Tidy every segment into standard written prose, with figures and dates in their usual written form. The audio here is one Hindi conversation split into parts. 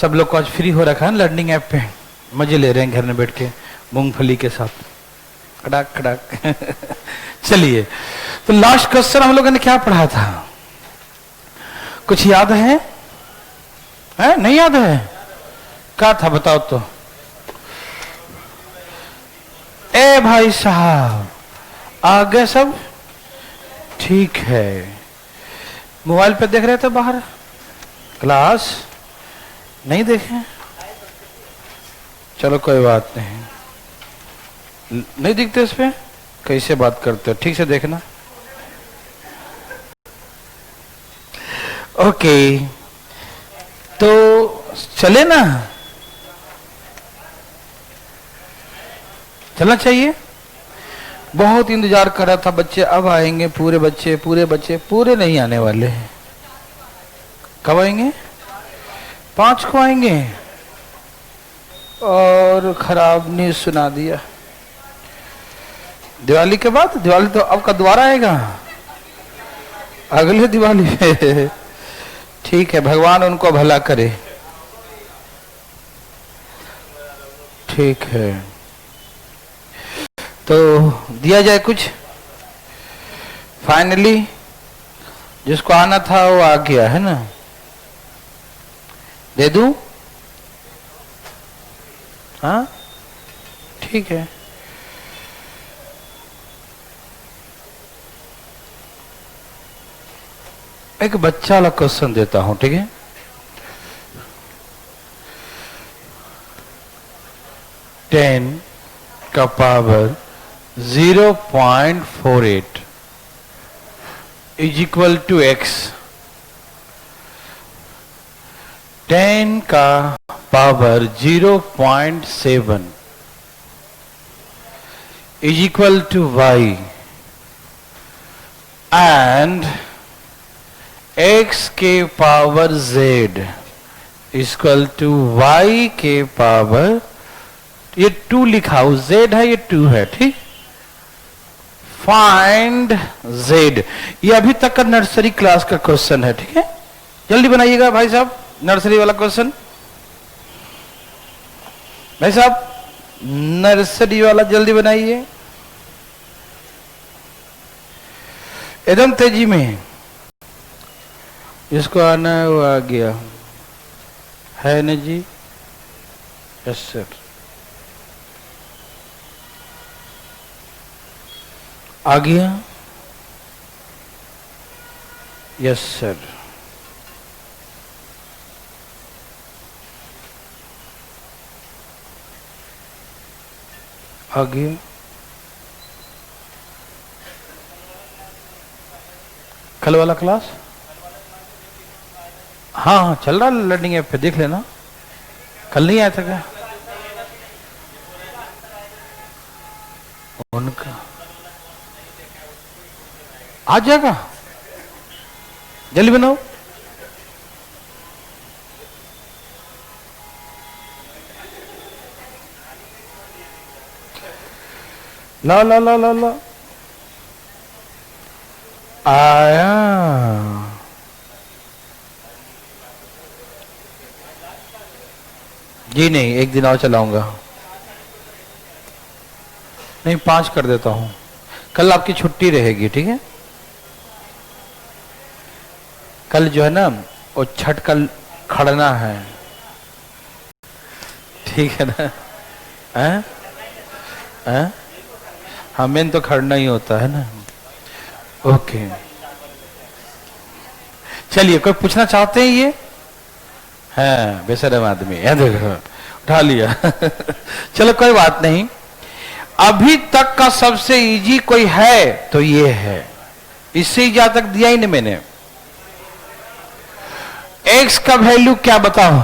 सब लोग को आज फ्री हो रखा है लर्निंग ऐप पे, मजे ले रहे हैं घर में बैठ के मूंगफली के साथ कड़ाक कड़ाक। चलिए, तो लास्ट क्वेश्चन हम लोगों ने क्या पढ़ा था, कुछ याद है? नहीं याद है? क्या था बताओ तो। ए भाई साहब आ गए सब? ठीक है। मोबाइल पे देख रहे थे बाहर, क्लास नहीं देखे? चलो कोई बात नहीं, नहीं दिखते इस पे, कैसे बात करते हो, ठीक से देखना। ओके, तो चले ना, चलना चाहिए। बहुत इंतजार कर रहा था बच्चे, अब आएंगे पूरे बच्चे, पूरे नहीं आने वाले हैं। कब आएंगे? 5 को आएंगे। और खराब न्यूज सुना दिया। दिवाली के बाद, दिवाली तो अब का दोबारा आएगा, अगले दिवाली पे। ठीक है, भगवान उनको भला करे। ठीक है, तो दिया जाए कुछ। फाइनली जिसको आना था वो आ गया है ना, दे दूं? हाँ ठीक है। एक बच्चा वाला क्वेश्चन देता हूं, ठीक है? टेन का power 0.48 is equal to x. 10 का power 0.7 is equal to y and x के power z equal to y के पावर, ये 2 लिखा हो, z है, ये 2 है, ठीक? Find z। ये अभी तक का नर्सरी क्लास का क्वेश्चन है, ठीक है? जल्दी बनाइएगा भाई साहब, नर्सरी वाला क्वेश्चन। भाई साहब नर्सरी वाला जल्दी बनाइए, एकदम तेजी में। जिसको आना है वो आ गया है ना जी? Yes sir. आ गया? Yes sir. आ गया? कल वाला क्लास? हाँ हाँ चल रहा है लर्निंग ऐप पे, देख लेना। कल नहीं आया था क्या उनका? आ जाएगा, जल्दी बनाओ। ला ला ला ला ला आया। जी नहीं, एक दिन और चलाऊंगा। नहीं 5 कर देता हूं, कल आपकी छुट्टी रहेगी, ठीक है? कल जो है ना वो छठ कल खड़ना है, ठीक है ना? हैं? हैं? हाँ मेन तो खड़ना ही होता है ना। ओके चलिए, कोई पूछना चाहते हैं? ये है बेशरम आदमी है, देखो उठा लिया। चलो कोई बात नहीं। अभी तक का सबसे इजी कोई है तो ये है, इससे ज्यादा तक दिया ही नहीं मैंने। x का वैल्यू क्या बताओ?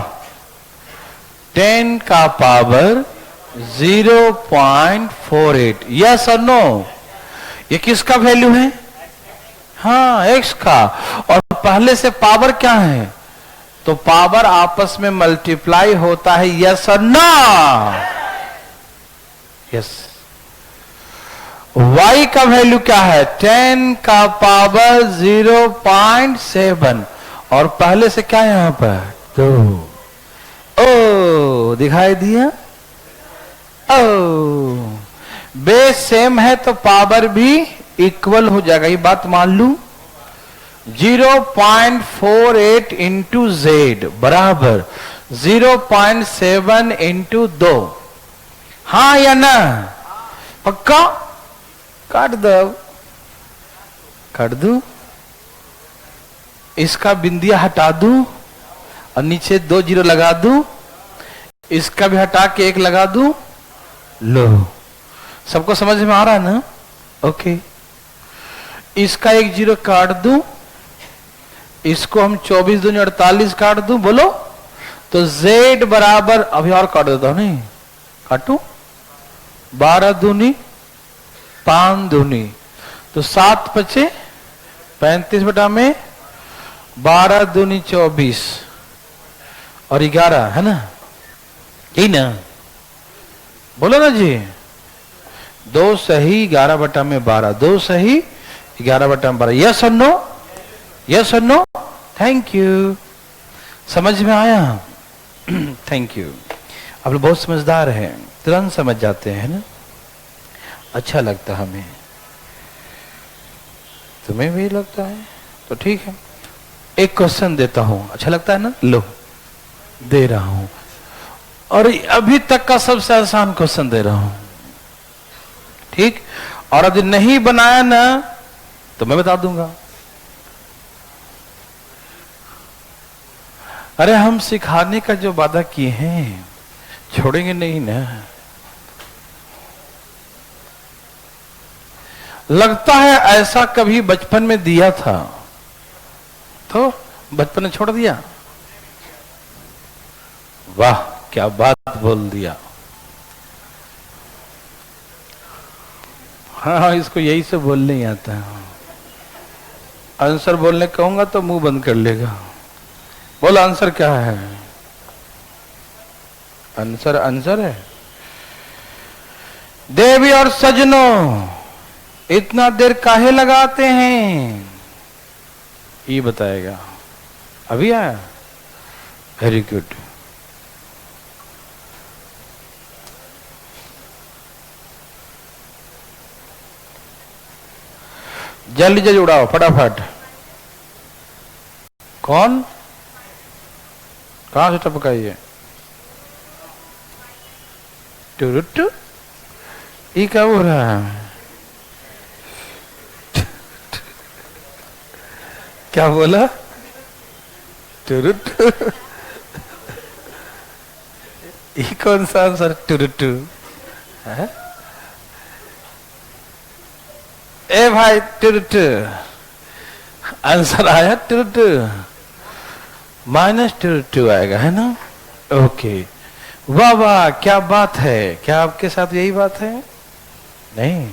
10 का पावर 0.48, यस और नो? ये किसका वैल्यू है? हाँ x का। और पहले से पावर क्या है, तो पावर आपस में मल्टीप्लाई होता है, यस और नो? यस। y का वैल्यू क्या है? 10 का पावर 0.7 और पहले से क्या यहां पर 2, दिखाई दिया? ओ, बेस सेम है तो पावर भी इक्वल हो जाएगा, ये बात मान लू। 0.48 इंटू जेड बराबर 0.7 इंटू 2। हाँ या ना? पक्का? काट दो, काट दू, इसका बिंदिया हटा दू और नीचे 2 जीरो लगा दू, इसका भी हटा के 1 लगा दू। लो, सबको समझ में आ रहा है ना? ओके, इसका 1 जीरो काट दू, इसको हम 24 दूनी 48 काट दू, बोलो तो z बराबर, अभी और काट देता हूं, नहीं काटू, 12 दूनी 5 दूनी तो 7 बचे 35 बटा में 12 दूनी 24 और 11 है ना, यही ना? बोलो ना जी, 2 सही 11 बटा में 12, 2 सही 11 बटा में 12। यस और नो? यस और नो? थैंक यू, समझ में आया? Thank you. आप लोग बहुत समझदार हैं, तुरंत समझ जाते हैं ना, अच्छा लगता है हमें, तुम्हें भी लगता है तो ठीक है। एक क्वेश्चन देता हूं, अच्छा लगता है ना? लो, दे रहा हूं, और अभी तक का सबसे आसान क्वेश्चन दे रहा हूं, ठीक? और यदि नहीं बनाया ना तो मैं बता दूंगा। अरे हम सिखाने का जो वादा किए हैं छोड़ेंगे नहीं ना। लगता है ऐसा कभी बचपन में दिया था तो बचपन में छोड़ दिया। वाह, क्या बात बोल दिया। हाँ, इसको यही से बोलने ही आता है। आंसर बोलने कहूंगा तो मुंह बंद कर लेगा। बोलो आंसर क्या है? आंसर आंसर है। देवी और सजनों, इतना देर काहे लगाते हैं? ये बताएगा। अभी आया? Very good. जल्दी जल्दी उड़ाओ फटाफट। कौन? कहां से टपकाई है? टुरुटु? ये क्या हो रहा है? क्या बोला? टुरुटु? ये कौन सा आंसर? टुरुटु है? ए भाई, टुरुटु आंसर आया। टुरुटु -2 आएगा, है ना? ओके, वाह वाह, क्या बात है। क्या आपके साथ यही बात है? नहीं,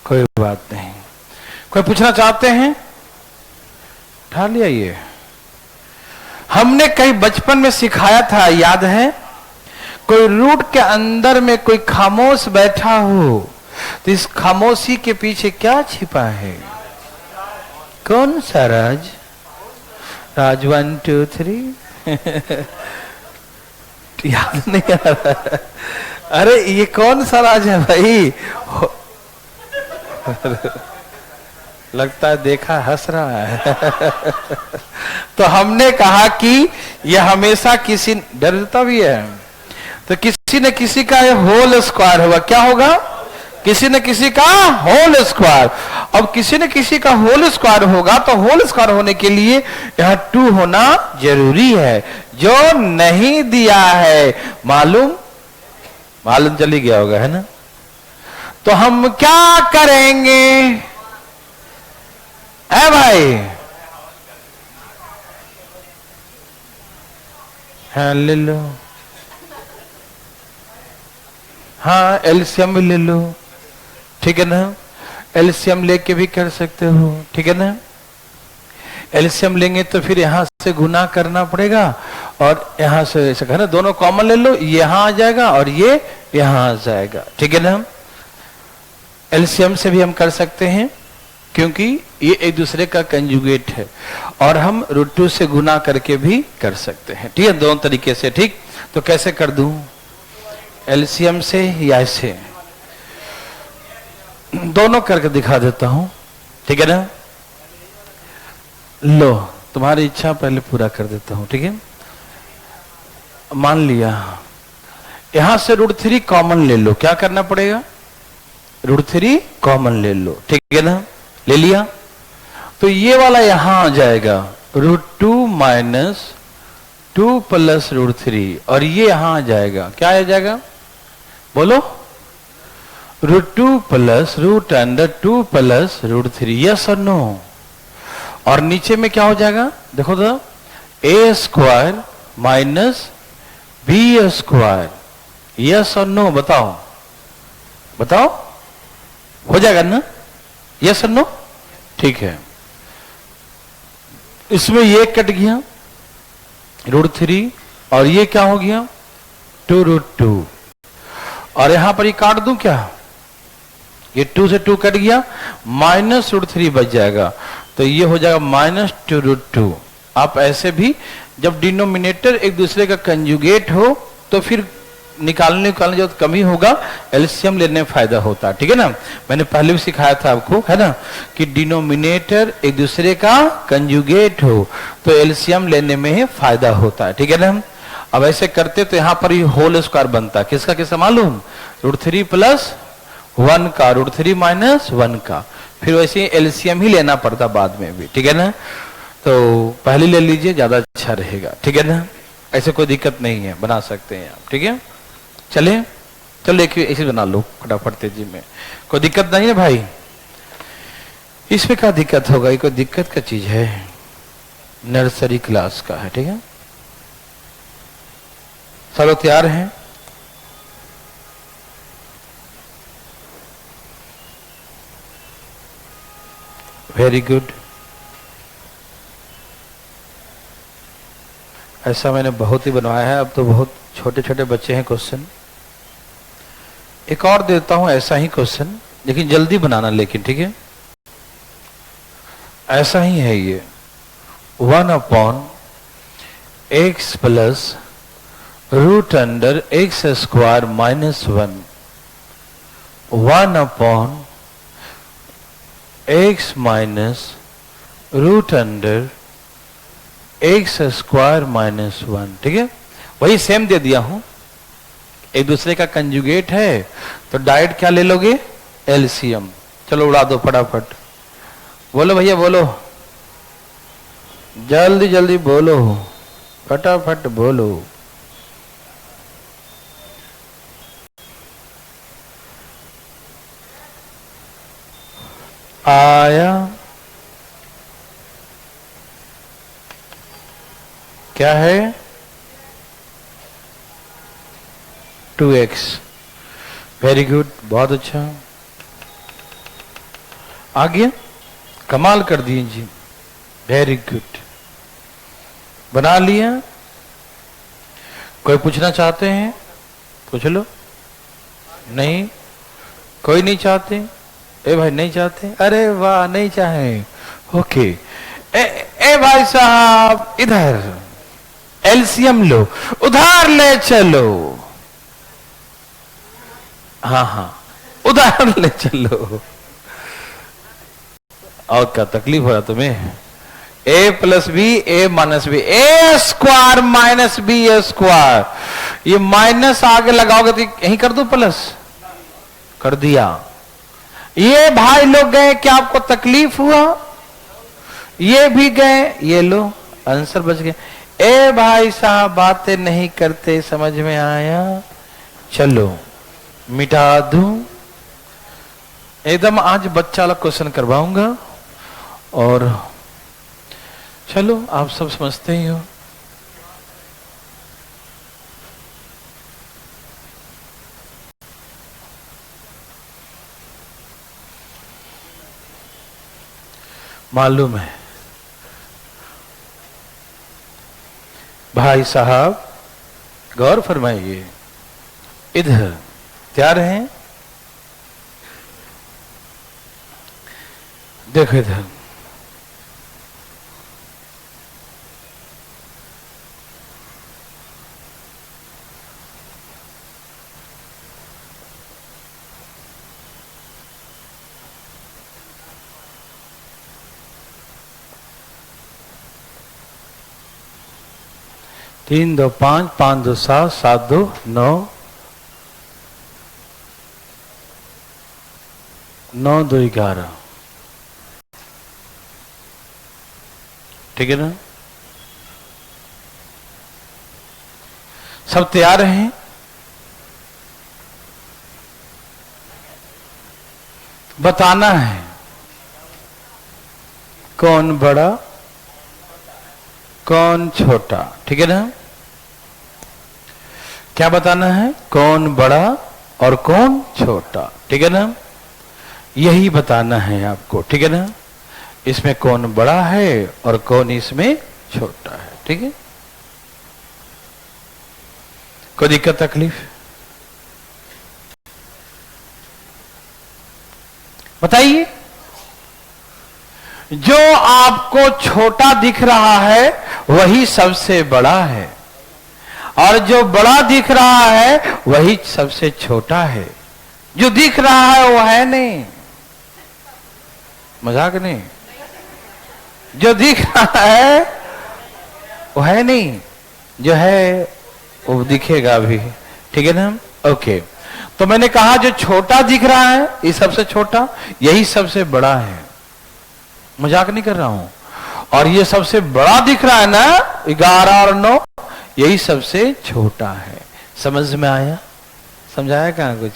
कोई बात नहीं। कोई पूछना चाहते हैं? उठा लिया। ये हमने कहीं बचपन में सिखाया था, याद है? कोई रूट के अंदर में कोई खामोश बैठा हो तो इस खामोशी के पीछे क्या छिपा है? कौन सा राज? राज 1 2 3 याद नहीं आ रहा। अरे ये कौन सा राज है भाई? लगता है देखा, हंस रहा है। तो हमने कहा कि यह हमेशा किसी, डरता भी है तो किसी न किसी का होल स्क्वायर होगा। क्या होगा? किसी न किसी का होल स्क्वायर। अब किसी न किसी का होल स्क्वायर होगा तो होल स्क्वायर होने के लिए यहां 2 होना जरूरी है, जो नहीं दिया है। मालूम चली गया होगा, है ना? तो हम क्या करेंगे? है भाई? हाँ ले लो। हाँ, एलसीएम भी ले लो, ठीक है ना? एलसीएम लेके भी कर सकते हो, ठीक है ना? एलसीएम लेंगे तो फिर यहां से गुना करना पड़ेगा और यहां से ऐसा करना, दोनों कॉमन ले लो, यहां आ जाएगा और ये यहां आ जाएगा, ठीक है ना? एलसीएम से भी हम कर सकते हैं क्योंकि ये एक दूसरे का कंजुगेट है, और हम √2 से गुना करके भी कर सकते हैं, ठीक है? दोनों तरीके से। ठीक, तो कैसे कर दूं? एलसीएम से या ऐसे, दोनों करके दिखा देता हूं, ठीक है ना। लो तुम्हारी इच्छा पहले पूरा कर देता हूं, ठीक है। मान लिया यहां से √3 कॉमन ले लो, क्या करना पड़ेगा, √3 कॉमन ले लो, ठीक है ना। ले लिया तो ये वाला यहां आ जाएगा √2 माइनस 2 प्लस √3, और ये यहां आ जाएगा, क्या आ जाएगा बोलो, √2 प्लस √2 प्लस √3, यस और नो। और नीचे में क्या हो जाएगा देखो तो, a square minus b square, yes और नो, बताओ बताओ, हो जाएगा ना, यस और नो, ठीक है। इसमें ये कट गया √3, और ये क्या हो गया 2√2, और यहां पर ये काट दूं क्या, ये 2 से 2 कट गया, माइनस √3 बच जाएगा, तो ये हो जाएगा माइनस 2√2। आप ऐसे भी जब डिनोमिनेटर एक दूसरे का कंजुगेट हो तो फिर निकालने जो कमी होगा, एलसीएम लेने में फायदा होता है, ठीक है ना। मैंने पहले भी सिखाया था आपको, है ना, कि डिनोमिनेटर एक दूसरे का कंजुगेट हो तो एलसीएम लेने में फायदा होता है, ठीक है ना। अब ऐसे करते तो यहां पर ये होल स्क्वायर बनता है, किसका किसका मालूम, √3 प्लस 1 का, √3 माइनस 1 का, फिर वैसे एलसीएम ही लेना पड़ता बाद में भी, ठीक है ना। तो पहले ले लीजिए, ज्यादा अच्छा रहेगा, ठीक है ना। ऐसे कोई दिक्कत नहीं है, बना सकते हैं आप, ठीक है। चले चलो एक ऐसे बना लो फटाफट तेजी में, कोई दिक्कत नहीं है भाई, इसमें क्या दिक्कत होगा, ये कोई दिक्कत का चीज है, नर्सरी क्लास का है, ठीक है। सब लोग तैयार हैं, वेरी गुड। ऐसा मैंने बहुत ही बनवाया है, अब तो बहुत छोटे छोटे बच्चे हैं क्वेश्चन। एक और देता हूं ऐसा ही क्वेश्चन, लेकिन जल्दी बनाना, लेकिन ठीक है, ऐसा ही है ये, 1/x plus √x square minus 1, 1/x minus √x square minus 1, ठीक है। वही सेम दे दिया हूं, एक दूसरे का कंजुगेट है तो डायरेक्ट क्या ले लोगे, एलसीएम। चलो उड़ा दो फटाफट, बोलो भैया बोलो, जल्दी जल्दी बोलो, फटाफट बोलो। आया क्या है, 2x, वेरी गुड, बहुत अच्छा, आ गया, कमाल कर दिए जी, वेरी गुड, बना लिया। कोई पूछना चाहते हैं, पूछ लो, नहीं कोई नहीं चाहते, ए भाई नहीं चाहते, अरे वाह नहीं चाहे, ओके। ए भाई साहब इधर एलसीएम लो, उधार ले चलो, हाँ हाँ उधार ले चलो। और क्या तकलीफ हो रहा तुम्हें, a plus b a minus b, a square minus b square, ये माइनस आगे लगाओगे तो यही कर दो, प्लस कर दिया। ये भाई लोग गए, क्या आपको तकलीफ हुआ, ये भी गए, ये लो आंसर बच गया। ए भाई साहब बातें नहीं करते, समझ में आया, चलो मिटा दूं, एकदम आज बच्चा वाला क्वेश्चन करवाऊंगा, और चलो आप सब समझते ही हो। मालूम है भाई साहब, गौर फरमाइए, इधर तैयार हैं, देखो इधर, 3 2 5, 5 2 7, 7 2 9, 9 2 11। ठीक है ना? सब तैयार हैं? बताना है कौन बड़ा कौन छोटा। ठीक है ना? क्या बताना है? कौन बड़ा और कौन छोटा। ठीक है ना? यही बताना है आपको। ठीक है ना? इसमें कौन बड़ा है और कौन इसमें छोटा है। ठीक है? कोई दिक्कत तकलीफ बताइए। जो आपको छोटा दिख रहा है वही सबसे बड़ा है, और जो बड़ा दिख रहा है वही सबसे छोटा है। जो दिख रहा है वो है नहीं, मजाक नहीं। जो दिख रहा है वो है नहीं, जो है वो दिखेगा भी। ठीक है ना? ओके। तो मैंने कहा जो छोटा दिख रहा है ये सबसे छोटा, यही सबसे बड़ा है। मजाक नहीं कर रहा हूं। और ये सबसे बड़ा दिख रहा है ना 11 और 9, यही सबसे छोटा है। समझ में आया? समझाया कहां कुछ?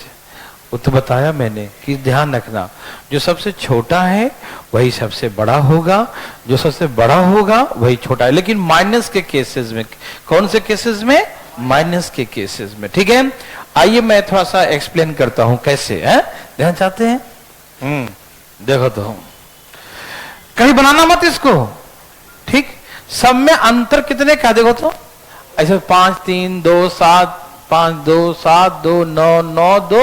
वो तो बताया मैंने कि ध्यान रखना, जो सबसे छोटा है वही सबसे बड़ा होगा, जो सबसे बड़ा होगा वही छोटा है। लेकिन माइनस के केसेस में। कौन से केसेस में? माइनस के केसेस में। ठीक है? आइए मैं थोड़ा सा एक्सप्लेन करता हूं कैसे है। ध्यान चाहते हैं? देखो तो कहीं बनाना मत इसको। ठीक? सब में अंतर कितने का देखो तो। ऐसे 5 3 2 7, 5 2 7 2 9 9 2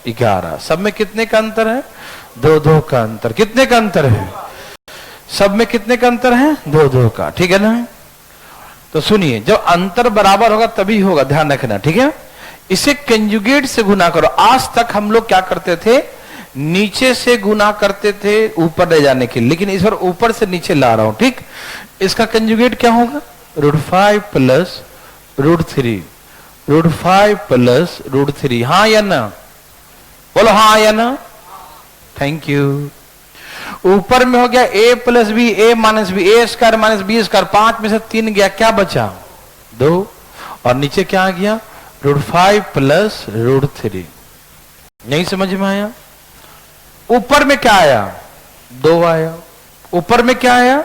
11। सब में कितने का अंतर है? 2 2 का अंतर। कितने का अंतर है? सब में कितने का अंतर है? 2 2 का। ठीक है ना? तो सुनिए, जब अंतर बराबर होगा तभी होगा, ध्यान रखना। ठीक है? इसे कंजुगेट से गुना करो। आज तक हम लोग क्या करते थे? नीचे से गुना करते थे ऊपर ले जाने के लिए, लेकिन इस बार ऊपर से नीचे ला रहा हूं। ठीक? इसका कंजुगेट क्या होगा? √5 प्लस √3, √5 प्लस √3। हाँ या ना? बोलो हाँ या ना? Thank you. ऊपर में हो गया a plus b, a minus b, a square minus b square. 5 में से 3 गया, क्या बचा? 2। और नीचे क्या आ गया? √5 प्लस √3। नहीं समझ में आया? ऊपर में क्या आया? 2 आया। ऊपर में क्या आया?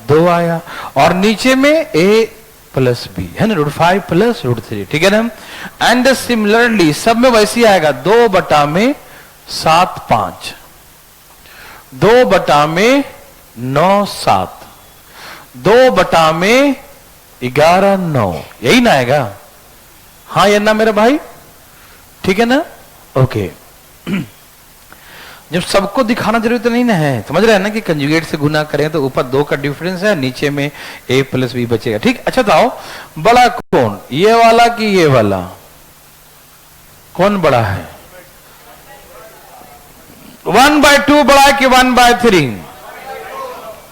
2 आया। और नीचे में a प्लस बी है ना, √5 प्लस √3। ठीक है ना? एंड सिमिलरली सब में वैसे ही आएगा। 2/7 5, 2/9 7, 2/11 9। यही ना आएगा? हाँ या ना मेरे भाई? ठीक है ना? ओके। जब सबको दिखाना जरूरी तो नहीं ना है, समझ रहे हैं ना कि कंजुगेट से गुना करें तो ऊपर 2 का डिफरेंस है, नीचे में a प्लस बी बचेगा। ठीक? अच्छा तो आओ, बड़ा कौन? ये वाला कि ये वाला? कौन बड़ा है? 1/2 बड़ा है कि 1/3?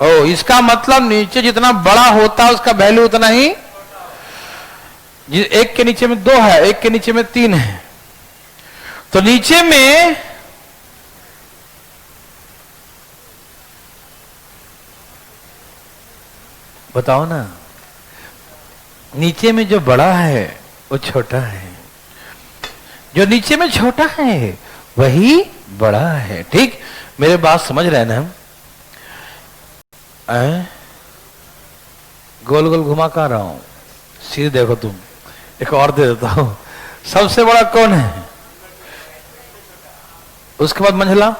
ओ, इसका मतलब नीचे जितना बड़ा होता है उसका वैल्यू उतना ही। एक के नीचे में 2 है, एक के नीचे में 3 है, तो नीचे में बताओ ना, नीचे में जो बड़ा है वो छोटा है, जो नीचे में छोटा है वही बड़ा है। ठीक? मेरे बात समझ रहे हैं ना? गोल गोल घुमा कर रहा हूं, सीधे देखो तुम। एक और दे देता हूं। सबसे बड़ा कौन है? उसके बाद मंझला,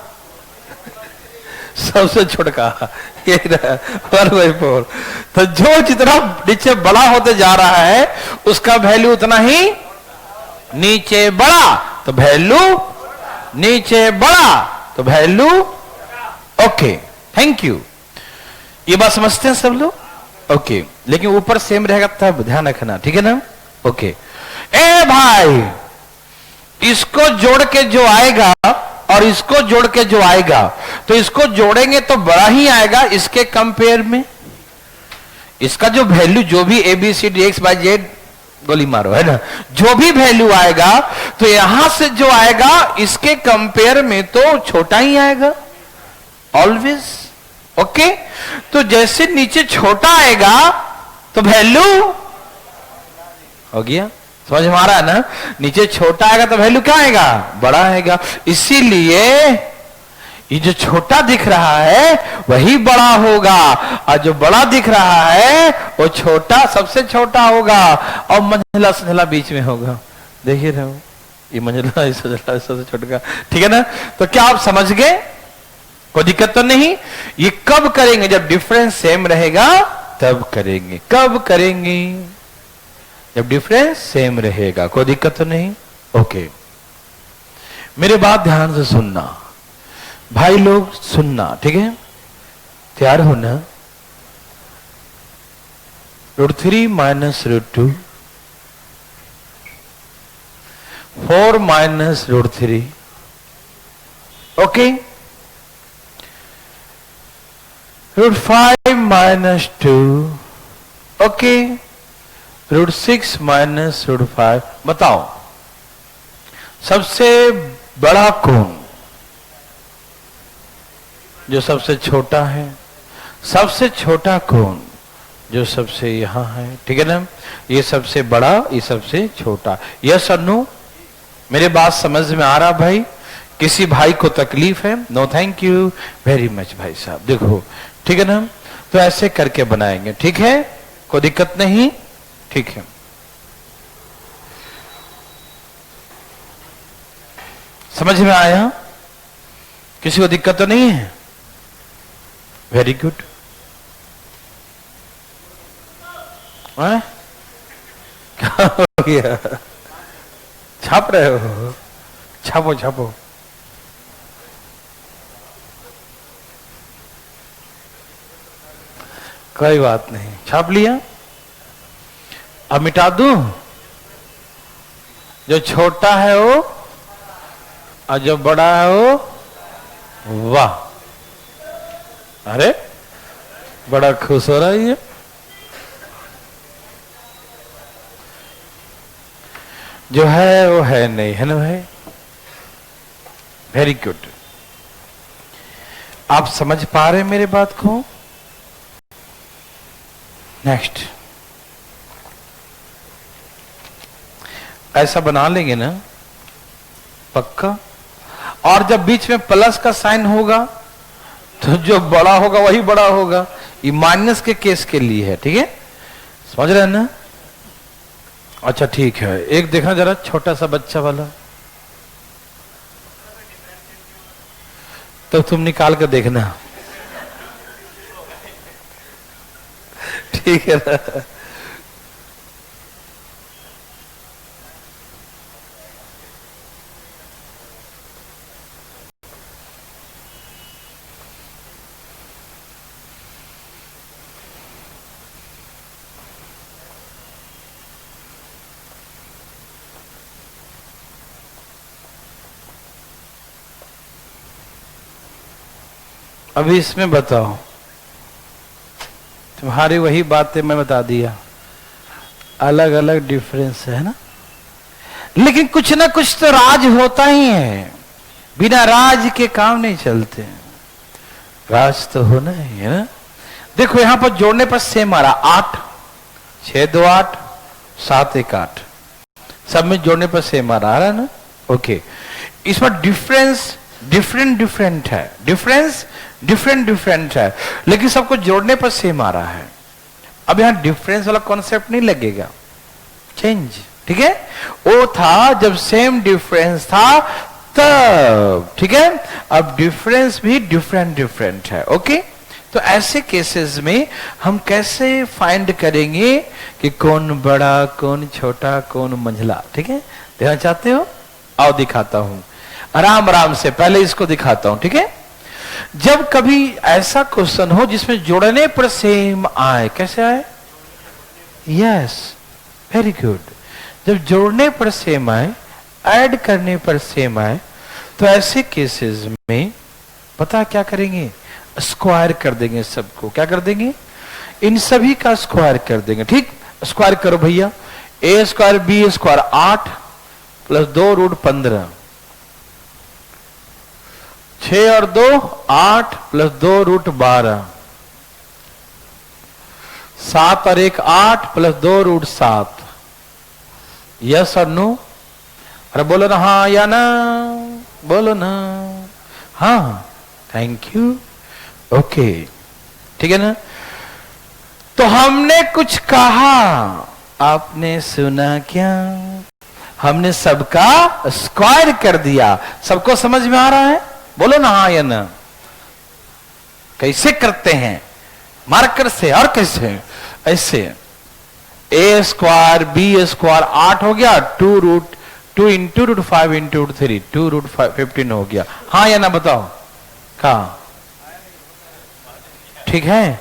सबसे छोटा ये 1/4। तो जो जितना नीचे बड़ा होते जा रहा है उसका वैल्यू उतना ही नीचे बड़ा, तो वैल्यू नीचे बड़ा तो वैल्यू। Okay, thank you. ये बात समझते हैं सब लोग? ओके। लेकिन ऊपर सेम रहेगा तब ध्यान रखना। ठीक है ना? ओके। ए भाई, इसको जोड़ के जो आएगा और इसको जोड़ के जो आएगा, तो इसको जोड़ेंगे तो बड़ा ही आएगा इसके कंपेयर में। इसका जो वैल्यू जो भी ABCD X Y Z गोली मारो, है ना। जो भी वैल्यू आएगा तो यहां से जो आएगा इसके कंपेयर में तो छोटा ही आएगा ऑलवेज। ओके, तो जैसे नीचे छोटा आएगा तो वैल्यू हो गया, समझ में आ रहा है ना। नीचे छोटा आएगा तो वैल्यू क्या आएगा, बड़ा आएगा। इसीलिए ये जो छोटा दिख रहा है वही बड़ा होगा, और जो बड़ा दिख रहा है वो छोटा सबसे छोटा होगा, और मंझला संझला बीच में होगा। देखिए रहो, ये मंझला सबसे छोटा, ठीक है ना। तो क्या आप समझ गए, कोई दिक्कत तो नहीं। ये कब करेंगे, जब डिफरेंस सेम रहेगा तब करेंगे। कब करेंगे, जब डिफरेंस सेम रहेगा। कोई दिक्कत तो नहीं। ओके, मेरे बात ध्यान से सुनना भाई लोग, सुनना, ठीक है। तैयार होना। √3 minus √2, 4 minus √3, okay. √5 minus 2, okay. √6 minus √5। बताओ सबसे बड़ा कौन, जो सबसे छोटा है, सबसे छोटा कौन, जो सबसे यहां है, ठीक है ना। ये सबसे बड़ा, ये सबसे छोटा। यस और नो, मेरे बात समझ में आ रहा भाई। किसी भाई को तकलीफ है, no thank you very much भाई साहब, देखो ठीक है ना। तो ऐसे करके बनाएंगे, ठीक है, कोई दिक्कत नहीं, ठीक है। समझ में आया, किसी को दिक्कत तो नहीं है, वेरी गुड। क्या हो गया, छाप रहे हो, छापो छापो। कोई बात नहीं, छाप लिया। अब मिटा दूं, जो छोटा है वो और जो बड़ा है वो, वाह, अरे बड़ा खुश हो रहा है ये। जो है वो है नहीं, है ना भाई, वेरी गुड। आप समझ पा रहे हैं मेरे बात को। नेक्स्ट, ऐसा बना लेंगे ना पक्का। और जब बीच में प्लस का साइन होगा तो जो बड़ा होगा वही बड़ा होगा। ये माइनस के केस के लिए है, ठीक है, समझ रहे हैं ना। अच्छा ठीक है, एक देखना जरा छोटा सा बच्चा वाला, तो तुम निकाल कर देखना, ठीक है ना। अभी इसमें बताओ, तुम्हारी वही बातें मैं बता दिया, अलग अलग डिफरेंस है ना, लेकिन कुछ ना कुछ तो राज होता ही है। बिना राज के काम नहीं चलते, राज तो होना ही है ना। देखो यहां पर जोड़ने पर सेम आ रहा, 8 6 2 8 7 1 8, सब में जोड़ने पर सेम आ रहा है ना। ओके, इसमें डिफरेंस डिफरेंट है, डिफरेंस डिफरेंट है, लेकिन सबको जोड़ने पर सेम आ रहा है। अब यहां डिफरेंस वाला कॉन्सेप्ट नहीं लगेगा, चेंज, ठीक है। वो था जब सेम डिफरेंस था तब, ठीक है। अब डिफरेंस भी डिफरेंट है, ओके। तो ऐसे केसेस में हम कैसे फाइंड करेंगे कि कौन बड़ा, कौन छोटा, कौन मंझला, ठीक है। देखना चाहते हो, आओ दिखाता हूं आराम आराम से। पहले इसको दिखाता हूं, ठीक है। जब कभी ऐसा क्वेश्चन हो जिसमें जोड़ने पर सेम आए, कैसे आए, यस, वेरी गुड। जब जोड़ने पर सेम आए, ऐड करने पर सेम आए, तो ऐसे केसेस में पता क्या करेंगे, स्क्वायर कर देंगे सबको। क्या कर देंगे, इन सभी का स्क्वायर कर देंगे, ठीक। स्क्वायर करो भैया, A square B square 8 plus 2 root 15, 6 और 2 8 प्लस 2 रूट 12, 7 और 1 8 प्लस 2 रूट 7। यस और नो? अरे बोलो ना हाँ या ना, बोलो ना हाँ। Thank you. ओके, ठीक है ना? तो हमने कुछ कहा, आपने सुना क्या? हमने सबका स्क्वायर कर दिया। सबको समझ में आ रहा है? बोलो ना हाँ या ना। कैसे करते हैं? मार्कर से। और कैसे? ऐसे ए स्क्वायर बी स्क्वायर 8 हो गया, 2 into root 5 into root 3, 2 root 15 हो गया। हाँ या ना बताओ? कहा? ठीक है।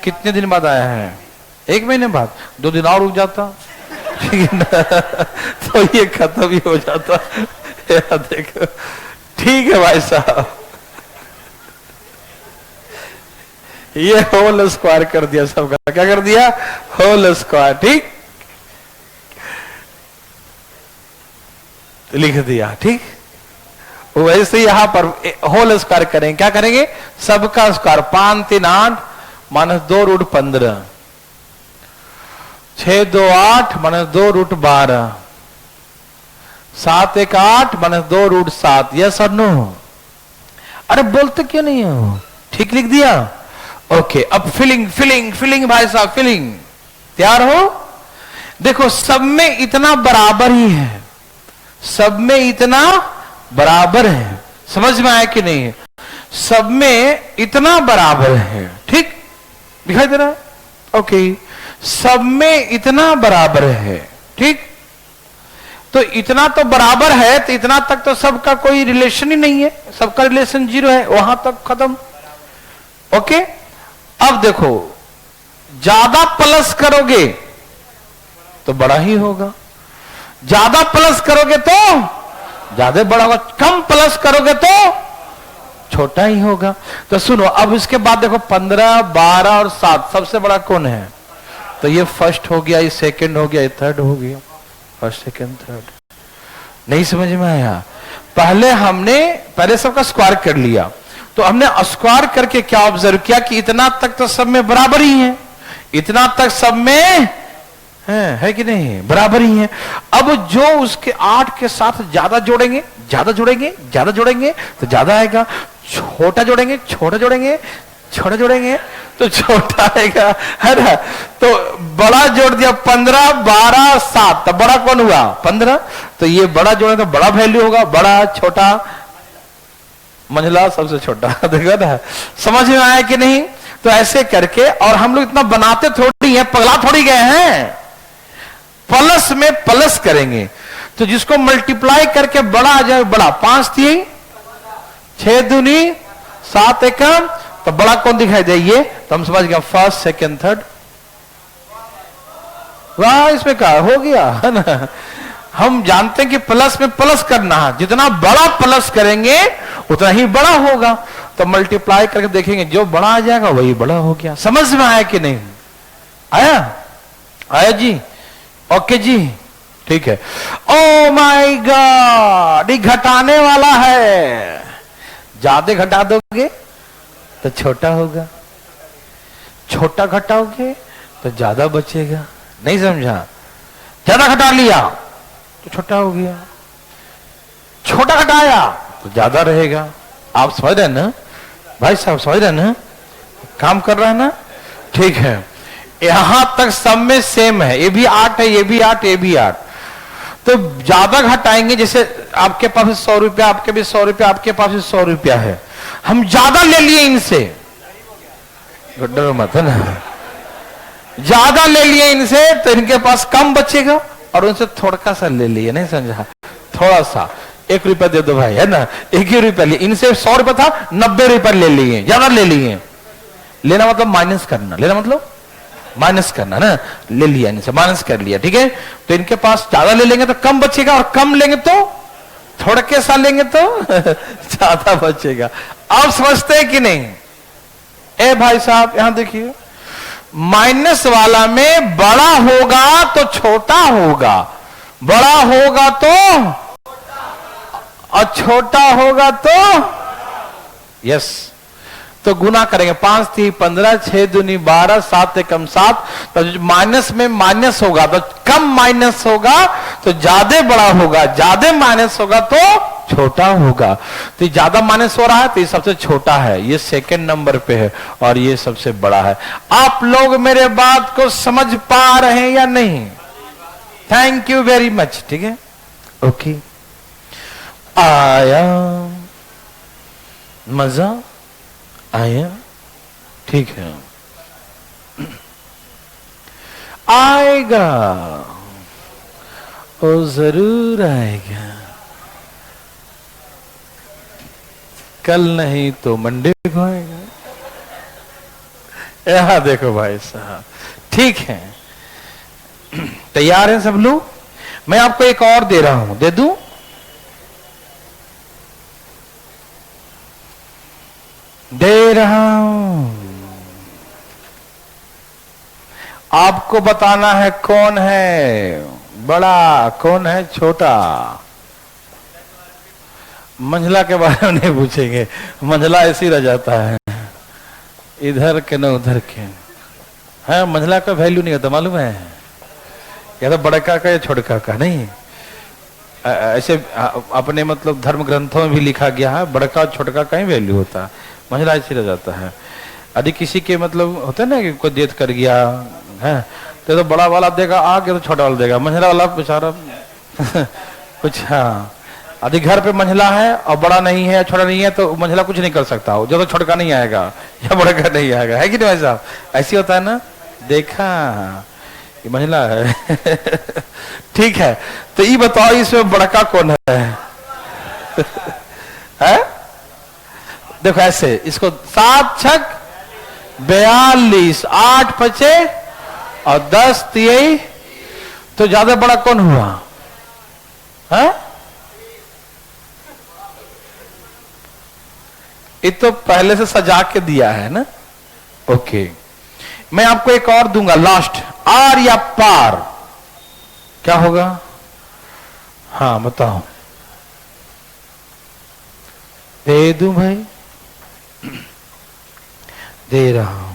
कितने दिन बाद आया है? 1 महीने बाद। 2 दिन और रुक जाता, ठीक है ना? तो ये खत्म ही हो जाता। देखो, ठीक है भाई साहब, ये होल स्क्वायर कर दिया सबका। क्या कर दिया? Whole square. ठीक, लिख दिया। ठीक, वैसे यहां पर होल स्क्वायर करेंगे। क्या करेंगे? सबका square. 5 3 8 minus 2 root 15, 6 2 8 minus 2 root 12, 7 1 8 minus 2 root 7। Yes और नो? अरे बोलते क्यों नहीं हो? ठीक लिख दिया। ओके, अब फिलिंग फिलिंग फिलिंग भाई साहब, फिलिंग। तैयार हो? देखो, सब में इतना बराबर ही है, सब में इतना बराबर है। समझ में आया कि नहीं? सब में इतना बराबर है। ठीक, दिखाई दे रहा है? ओके, सब में इतना बराबर है। ठीक, तो इतना तो बराबर है, तो इतना तक तो सबका कोई रिलेशन ही नहीं है, सबका रिलेशन 0 है, वहां तक खत्म। ओके, अब देखो, ज्यादा प्लस करोगे तो बड़ा ही होगा, ज्यादा प्लस करोगे तो ज्यादा बड़ा होगा, कम प्लस करोगे तो छोटा ही होगा। तो सुनो, अब इसके बाद देखो 15 12 और 7 सबसे बड़ा कौन है? तो ये फर्स्ट हो गया, ये सेकंड हो गया, ये थर्ड हो गया। First second third. नहीं समझ में आया? पहले सबका स्क्वायर कर लिया, तो हमने स्क्वायर करके क्या ऑब्जर्व किया कि इतना तक तो सब में बराबर ही है, इतना तक सब में है कि नहीं? बराबर ही है। अब जो उसके 8 के साथ ज्यादा जोड़ेंगे, ज्यादा जोड़ेंगे, ज्यादा जोड़ेंगे तो ज्यादा आएगा, छोटा जोड़ेंगे, छोटा जोड़ेंगे, छोटा जोड़ेंगे तो छोटा आएगा, है ना? तो बड़ा जोड़ दिया 15 12 7, तो बड़ा कौन हुआ? 15। तो ये बड़ा जोड़े तो बड़ा वैल्यू होगा, बड़ा छोटा मंझला सबसे छोटा। देखो ना, समझ में आया कि नहीं? तो ऐसे करके, और हम लोग इतना बनाते थोड़ी है, पगला थोड़ी गए हैं, प्लस में प्लस करेंगे। तो जिसको मल्टीप्लाई करके बड़ा आ जाए, बड़ा 5 3 6 दूनी 7 एकम, तो बड़ा कौन दिखाई दे? ये। तो हम समझ गए फर्स्ट सेकंड थर्ड। वाह, इसमें क्या हो गया, है ना? हम जानते हैं कि प्लस में प्लस करना है, जितना बड़ा प्लस करेंगे उतना ही बड़ा होगा। तो मल्टीप्लाई करके देखेंगे, जो बड़ा आ जाएगा वही बड़ा हो गया। समझ में आया कि नहीं? आया? आया जी? ओके जी, ठीक है। ओ माय गॉड, ये घटाने वाला है। ज्यादा घटा दोगे तो छोटा होगा, छोटा घटाओगे तो ज्यादा बचेगा। नहीं समझा? ज्यादा घटा लिया तो छोटा हो गया, छोटा घटाया तो ज्यादा रहेगा। आप समझ रहे हैं ना भाई साहब? समझ रहे हैं ना? काम कर रहा है ना? ठीक है, यहां तक सब में सेम है, ये भी 8 है, ये भी 8, ये भी 8। तो ज्यादा घटाएंगे, जैसे आपके पास 100 रुपया, आपके भी 100 रुपया, आपके पास भी 100 रुपया है, हम ज्यादा ले लिए इनसे, डरो मत, है ना? ज्यादा ले लिए इनसे तो इनके पास कम बचेगा, और उनसे थोड़ा सा ले लिए। नहीं समझा? थोड़ा सा, 1 रुपया दे दो भाई, है ना? 1 ही रुपया लिए, इनसे 100 रुपया था, 90 रुपया ले लिए, ज्यादा ले लिए। लेना मतलब माइनस करना, लेना मतलब माइनस करना ना, ले लिया इनसे, माइनस कर लिया, ठीक है? तो इनके पास ज्यादा ले लेंगे तो कम बचेगा, और कम लेंगे तो थोड़ा के साथ लेंगे तो ज्यादा बचेगा। आप समझते हैं कि नहीं? ए भाई साहब, यहां देखिए, माइनस वाला में बड़ा होगा तो छोटा होगा, बड़ा होगा तो और छोटा होगा तो यस। तो गुना करेंगे, 5 3 15, 6 दूनी 12, 7 एकम 7। तो माइनस में माइनस होगा तो कम माइनस होगा तो ज्यादा बड़ा होगा, ज्यादा माइनस होगा तो छोटा होगा। तो ज्यादा माइनस हो रहा है तो ये सबसे छोटा है, ये सेकंड नंबर पे है, और ये सबसे बड़ा है। आप लोग मेरे बात को समझ पा रहे हैं या नहीं? Thank you very much. ठीक है, ओके। आया मजा आया? ठीक है, आएगा, ओ जरूर आएगा, कल नहीं तो मंडे को आएगा। यहां देखो भाई साहब, ठीक है, तैयार हैं सब लोग? मैं आपको एक और दे रहा हूं, दे दूं? दे रहा हूं, आपको बताना है कौन है बड़ा, कौन है छोटा। मंझला के बारे में नहीं पूछेंगे, मंझला ऐसी रह जाता है, इधर के न उधर के। है मंझला का वैल्यू नहीं होता, मालूम है? या तो बड़का का या छोटका का, नहीं ऐसे अपने मतलब धर्म ग्रंथों में भी लिखा गया है, बड़का और छोटका का ही वैल्यू होता है, मंझला ऐसी रह जाता है। यदि किसी के मतलब होता है ना कि कोई डेथ कर गया है तो बड़ा वाला देगा आगे, तो छोटा वाला देगा, मंझला वाला बेचारा कुछ। हाँ, यदि घर पे मंझला है और बड़ा नहीं है, छोटा नहीं है, तो मंझला कुछ नहीं कर सकता हो, जब तक छोटका नहीं आएगा या बड़ा का नहीं आएगा, है कि नहीं भाई साहब? ऐसी होता है ना, देखा, ये मंझला है। ठीक है, तो ये बताओ इसमें बड़का कौन है? है? देखो ऐसे, इसको 7 छक 42, 8 पचे और 10 3, तो ज्यादा बड़ा कौन हुआ? है? ये तो पहले से सजा के दिया है ना। ओके, मैं आपको एक और दूंगा लास्ट, आर या पार, क्या होगा? हाँ बताओ, दे दूं भाई? दे रहा हूं।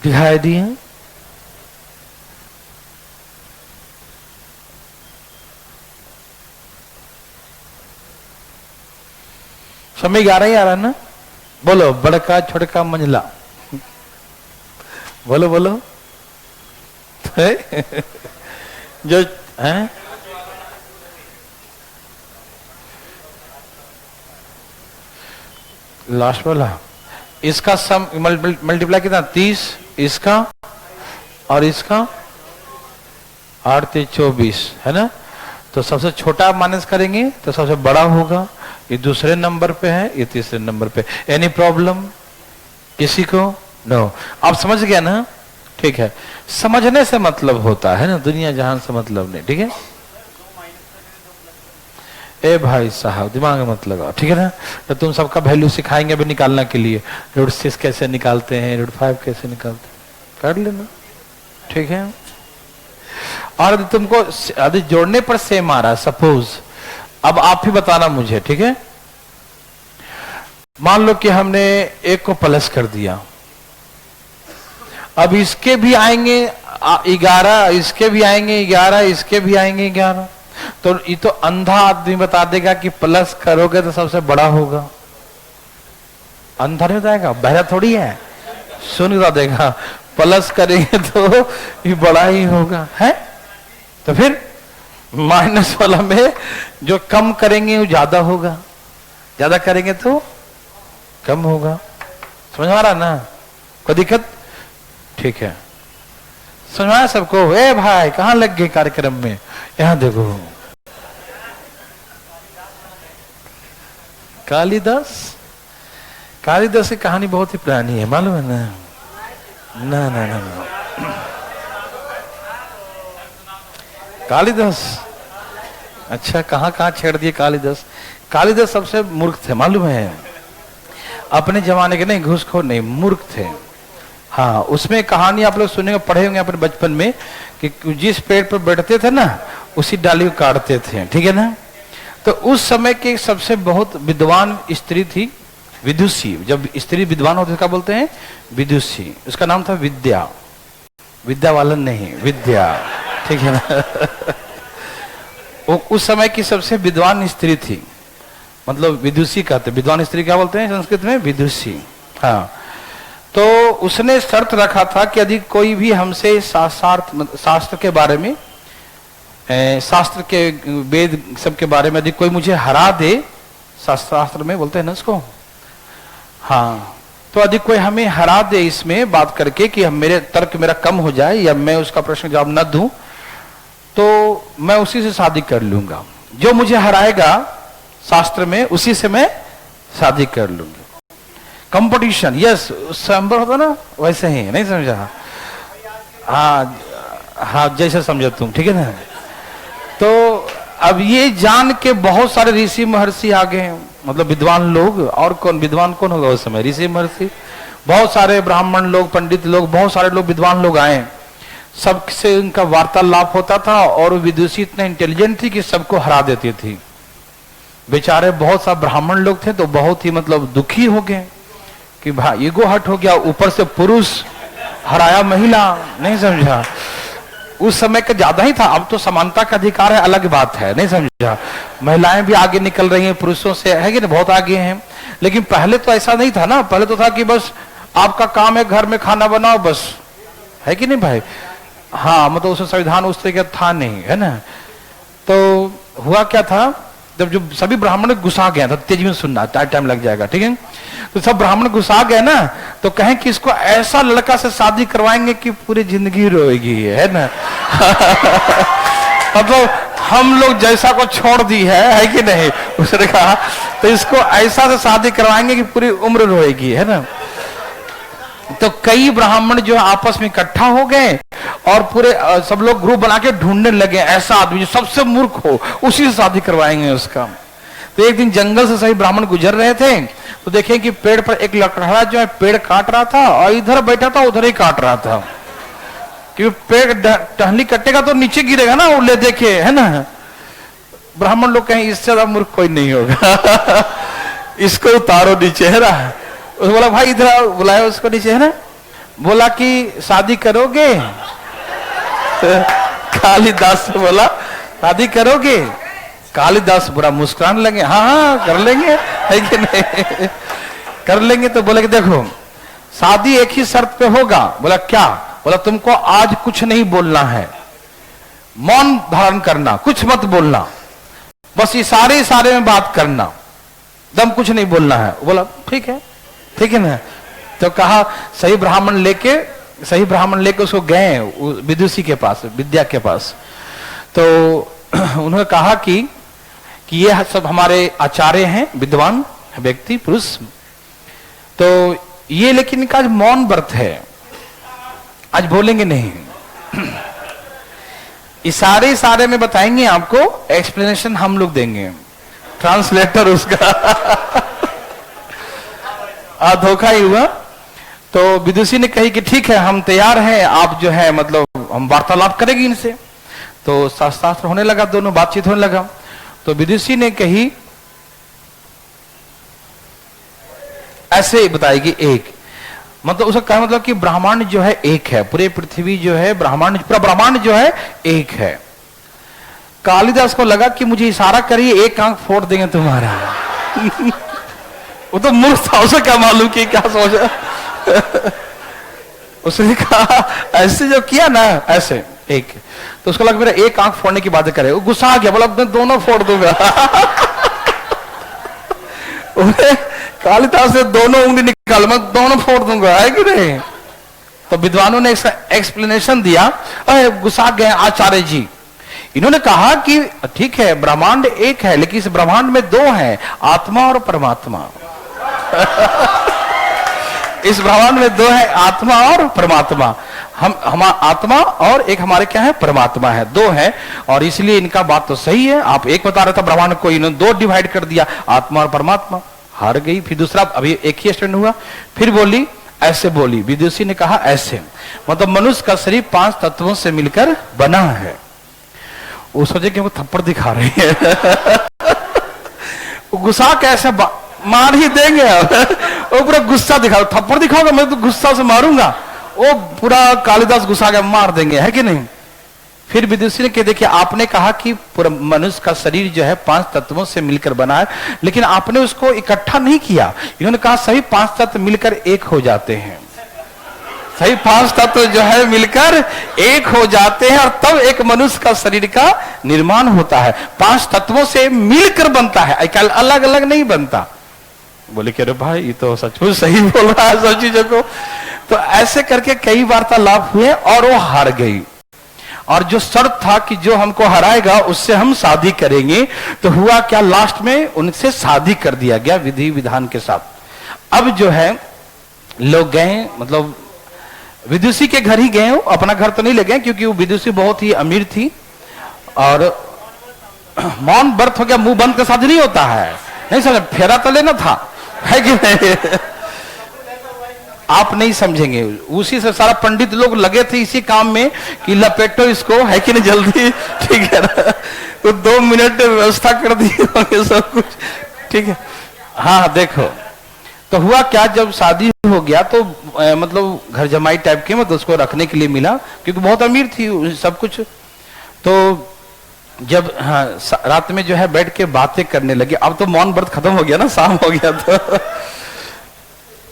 दिखाई दिए? समझ आ रहा है ना? बोलो, बड़का छोटका मंझला, बोलो बोलो। जो है लास्ट वाला, इसका सम मल्टीप्लाई कितना? 30, इसका और इसका 8 3 24 है ना। तो सबसे छोटा माइनस करेंगे तो सबसे बड़ा होगा। ये दूसरे नंबर पे है, ये तीसरे नंबर पे। एनी प्रॉब्लम किसी को? नो। आप समझ गया ना? ठीक है, समझने से मतलब होता है ना, दुनिया जहान से मतलब नहीं। ठीक है, ए भाई साहब दिमाग में मत लगाओ, ठीक है ना? तो तुम सबका वैल्यू सिखाएंगे अभी निकालने के लिए, √6 कैसे निकालते हैं, √5 कैसे निकालते हैं, कर लेना, ठीक है? और यदि तुमको यदि जोड़ने पर सेम आ रहा है, सपोज, अब आप ही बताना मुझे, ठीक है? मान लो कि हमने एक को प्लस कर दिया, अब इसके भी आएंगे 11, इसके भी आएंगे 11, इसके भी आएंगे 11, तो ये तो अंधा आदमी बता देगा कि प्लस करोगे तो सबसे बड़ा होगा। अंधा नहीं बताएगा, बहरा थोड़ी है, सुन बता देगा प्लस करेंगे तो ये बड़ा ही होगा, है? तो फिर माइनस वाला में जो कम करेंगे वो ज्यादा होगा, ज्यादा करेंगे तो कम होगा। समझ आ रहा ना? कोई दिक्कत? ठीक है, समझ आया सबको? ए भाई कहां लग गए कार्यक्रम में? यहां देखो, कालिदास, कालिदास की कहानी बहुत ही पुरानी है, मालूम है ना? ना ना ना, ना। कालिदास, अच्छा कहाँ कहाँ छेड़ दिए कालिदास। कालिदास सबसे मूर्ख थे मालूम है, अपने जमाने के नहीं, घूसखोर नहीं, मूर्ख थे। हाँ, उसमें कहानी आप लोग सुनेंगे, पढ़े होंगे अपने बचपन में कि जिस पेड़ पर बैठते थे ना उसी डाली को काटते थे, ठीक है ना। तो उस समय की सबसे बहुत विद्वान स्त्री थी विदुषी। जब स्त्री विद्वान होती क्या बोलते हैं, विदुषी। उसका नाम था विद्या, विद्यावालन नहीं, विद्या, ठीक है ना। वो उस समय की सबसे विद्वान स्त्री थी, मतलब विदुषी कहते, विद्वान स्त्री क्या बोलते हैं संस्कृत में, विदुषी। हाँ, तो उसने शर्त रखा था कि यदि कोई भी हमसे शास्त्र के बारे में, शास्त्र के वेद सब के बारे में यदि कोई मुझे हरा दे, शास्त्र में बोलते हैं ना उसको, हाँ, तो यदि कोई हमें हरा दे इसमें बात करके कि हम मेरे तर्क मेरा कम हो जाए या मैं उसका प्रश्न जवाब न दूं, तो मैं उसी से शादी कर लूंगा। जो मुझे हराएगा शास्त्र में उसी से मैं शादी कर लूंगी। कंपटीशन, यस, संभव होता ना वैसे ही, नहीं समझा? हाँ हाँ, जैसे समझो तुम, ठीक है ना। तो अब ये जान के बहुत सारे ऋषि महर्षि आ गए, मतलब विद्वान लोग। और कौन विद्वान कौन होगा उस समय, ऋषि महर्षि। बहुत सारे ब्राह्मण लोग, पंडित लोग, बहुत सारे लोग विद्वान लोग आए, सबसे उनका वार्तालाप होता था। और विदुषी इतने इंटेलिजेंट थी कि सबको हरा देती थी। बेचारे बहुत सा ब्राह्मण लोग थे तो बहुत ही मतलब दुखी हो गए कि भाई ईगो हट हो गया, ऊपर से पुरुष हराया महिला, नहीं समझा। उस समय का ज्यादा ही था, अब तो समानता का अधिकार है, अलग बात है, नहीं समझा। महिलाएं भी आगे निकल रही हैं पुरुषों से, है कि नहीं, बहुत आगे हैं। लेकिन पहले तो ऐसा नहीं था ना, पहले तो था कि बस आपका काम है घर में खाना बनाओ बस, है कि नहीं भाई। हाँ, मतलब उसमें संविधान उस तरीके था नहीं, है ना। तो हुआ क्या था, जब जो सभी ब्राह्मण गुस्सा गया था, तेजी में सुनना, टाइम लग जाएगा, ठीक है। तो सब ब्राह्मण गुस्सा गए ना, तो कहें कि इसको ऐसा लड़का से शादी करवाएंगे कि पूरी जिंदगी रोएगी, है ना। मतलब हम लोग जैसा को छोड़ दी है कि नहीं, उसने कहा तो इसको ऐसा से शादी करवाएंगे कि पूरी उम्र रोएगी, है ना। तो कई ब्राह्मण जो आपस में इकट्ठा हो गए और पूरे सब लोग ग्रुप बना के ढूंढने लगे ऐसा आदमी जो सबसे मूर्ख हो, उसी से शादी करवाएंगे उसका। तो एक दिन जंगल से सही ब्राह्मण गुजर रहे थे, तो देखें कि पेड़ पर एक लकड़ा जो है पेड़ काट रहा था और इधर बैठा था उधर ही काट रहा था, क्योंकि पेड़ टहनी कटेगा तो नीचे गिरेगा ना, वो ले देखे, है ना। ब्राह्मण लोग कहें इससे ज्यादा मूर्ख कोई नहीं होगा, इसको उतारो नीचे, है ना। उस बोला भाई इधर बुलाया उसको नीचे, है ना। बोला कि शादी करोगे, कालिदास से बोला शादी करोगे। कालिदास बुरा मुस्कुराने लगे, हाँ हाँ कर लेंगे, है कि नहीं, कर लेंगे। तो बोले कि देखो शादी एक ही शर्त पे होगा। बोला क्या? बोला तुमको आज कुछ नहीं बोलना है, मौन धारण करना, कुछ मत बोलना, बस इशारे में बात करना, दम कुछ नहीं बोलना है। बोला ठीक है, ठीक है ना। तो कहा सही ब्राह्मण लेके उसको गए विदुषी के पास, विद्या के पास। तो उन्होंने कहा कि ये सब हमारे आचार्य हैं, विद्वान व्यक्ति पुरुष। तो ये लेकिन इनका आज मौन व्रत है, आज बोलेंगे नहीं, इशारे में बताएंगे आपको, एक्सप्लेनेशन हम लोग देंगे, ट्रांसलेटर उसका। धोखा ही हुआ। तो विदुषी ने कही कि ठीक है हम तैयार हैं, आप जो है मतलब हम वार्तालाप करेंगे इनसे। तो शास्त्र होने लगा, दोनों बातचीत होने लगा। तो विदुषी ने कही ऐसे बताएगी एक, मतलब उसका क्या मतलब कि ब्रह्मांड जो है एक है, पूरे पृथ्वी जो है ब्रह्मांड, पूरा ब्रह्मांड जो है एक है। कालिदास को लगा कि मुझे इशारा करिए एक आंख फोड़ देंगे तुम्हारा। वो तो मूर्ख था, उसे क्या मालूम कि क्या सोचा। उसने कहा ऐसे जो किया ना ऐसे एक, तो उसको लगा मेरा एक आंख फोड़ने की बात करे। वो गुस्सा आ गया, बोला मैं दोनों फोड़ दूंगा। कालिदास से दोनों उंगली निकाल, मैं दोनों फोड़ दूंगा, है कि नहीं। तो विद्वानों ने इसका एक्सप्लेनेशन दिया। गुस्सा गए आचार्य जी, इन्होंने कहा कि ठीक है ब्रह्मांड एक है, लेकिन इस ब्रह्मांड में दो हैं, आत्मा और परमात्मा। इस ब्रह्मांड में दो है, आत्मा और परमात्मा। हम आत्मा और एक हमारे क्या है, परमात्मा है, दो है। और इसलिए इनका बात तो सही है। आप एक बता रहा था ब्रह्मांड को, इन्होंने दो डिवाइड कर दिया, आत्मा और परमात्मा, हार गई। फिर दूसरा, अभी एक ही स्टैंड हुआ, फिर बोली ऐसे बोली, विदुषी ने कहा ऐसे, मतलब मनुष्य का शरीर 5 तत्वों से मिलकर बना है। वो सोचे कि वो थप्पड़ दिखा रही है गुस्सा कैसे मार ही देंगे वो पूरा गुस्सा दिखा, थप्पड़ दिखाओगे मैं तो गुस्सा से मारूंगा। वो पूरा कालिदास गुस्सा के मार देंगे, है कि नहीं। फिर विदुषी ने कहा देखिए आपने कहा कि पूरा मनुष्य का शरीर जो है 5 तत्वों से मिलकर बना है, लेकिन आपने उसको इकट्ठा नहीं किया। इन्होंने कहा सही 5 तत्व मिलकर एक हो जाते हैं, सही 5 तत्व जो है मिलकर एक हो जाते हैं और तब एक मनुष्य का शरीर का निर्माण होता है। 5 तत्वों से मिलकर बनता है, आजकल अलग अलग नहीं बनता। बोले कि अरे भाई ये तो सचमुच सही बोल रहा है सब चीजों को। तो ऐसे करके कई वार्तालाप हुए और वो हार गई। और जो शर्त था कि जो हमको हराएगा उससे हम शादी करेंगे, तो हुआ क्या, लास्ट में उनसे शादी कर दिया गया विधि विधान के साथ। अब जो है लोग गए, मतलब विदुषी के घर ही गए, अपना घर तो नहीं ले गए क्योंकि वो विदुषी बहुत ही अमीर थी। और मौन व्रत हो गया, मुंह बंद के साथ नहीं होता है, नहीं समझ, फेरा तो लेना था, है कि नहीं आप नहीं समझेंगे। उसी से सारा पंडित लोग लगे थे इसी काम में कि लपेटो इसको, है कि नहीं जल्दी, ठीक है ना। तो 2 मिनट व्यवस्था कर दी होंगे सब कुछ, ठीक है। हाँ देखो, तो हुआ क्या, जब शादी हो गया तो मतलब घर जमाई टाइप के, मतलब उसको रखने के लिए मिला क्योंकि बहुत अमीर थी सब कुछ। तो जब हाँ रात में जो है बैठ के बातें करने लगे, अब तो मौन व्रत खत्म हो गया ना, शाम हो गया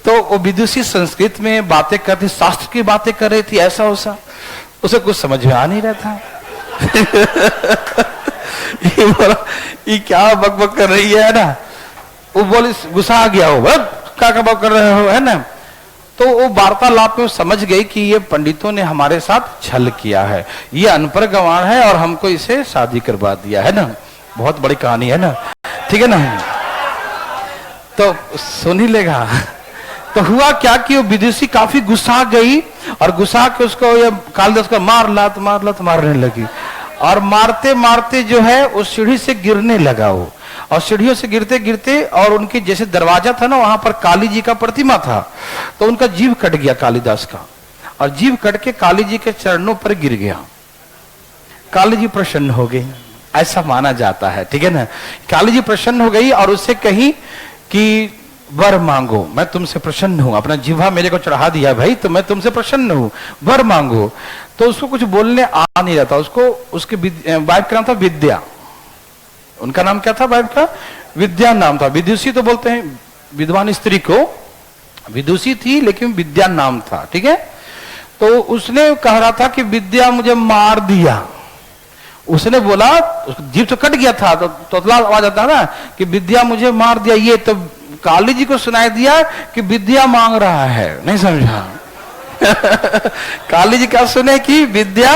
तो वो विदुषी संस्कृत में बातें करती, शास्त्र की बातें कर रही थी, ऐसा वैसा, उसे कुछ समझ में आ नहीं रहा था ये क्या बकबक कर रही है ना। वो बोले, गुस्सा आ गया हो, क्या बक कर रहे हो, है ना। तो वो वार्तालाप में समझ गई कि ये पंडितों ने हमारे साथ छल किया है, ये अनपढ़ गंवार है और हमको इसे शादी करवा दिया है ना। बहुत बड़ी कहानी है ना, ठीक है ना। तो सुन ही लेगा। तो हुआ क्या कि वो विदुषी काफी गुस्सा गई और गुस्सा के उसको ये कालिदास को मार लात मारने लगी। और मारते मारते जो है उस सीढ़ी से गिरने लगा वो, और सीढ़ियों से गिरते गिरते, और उनके जैसे दरवाजा था ना, वहां पर काली जी का प्रतिमा था, तो उनका जीव कट गया कालिदास का, और जीव कट के काली जी के चरणों पर गिर गया। काली जी प्रसन्न हो गई, ऐसा माना जाता है, ठीक है ना। काली जी प्रसन्न हो गई और उससे कही कि वर मांगो, मैं तुमसे प्रसन्न हूं, अपना जीवा मेरे को चढ़ा दिया भाई, तो मैं तुमसे प्रसन्न हूं, वर मांगो। तो उसको कुछ बोलने आ नहीं रहा था, उसको उसके वाइफ का नाम था विद्या, उनका नाम क्या था वाइफ का, विद्या नाम था। विदुषी तो बोलते हैं विद्वान स्त्री को, विदुषी थी लेकिन विद्या नाम था, ठीक है। तो उसने कह रहा था कि विद्या मुझे मार दिया। उसने बोला, जीभ तो कट गया था, तो तोतला आवाज आता ना कि विद्या मुझे मार दिया। ये तो काली जी को सुनाई दिया कि विद्या मांग रहा है, नहीं समझा काली जी क्या सुने कि विद्या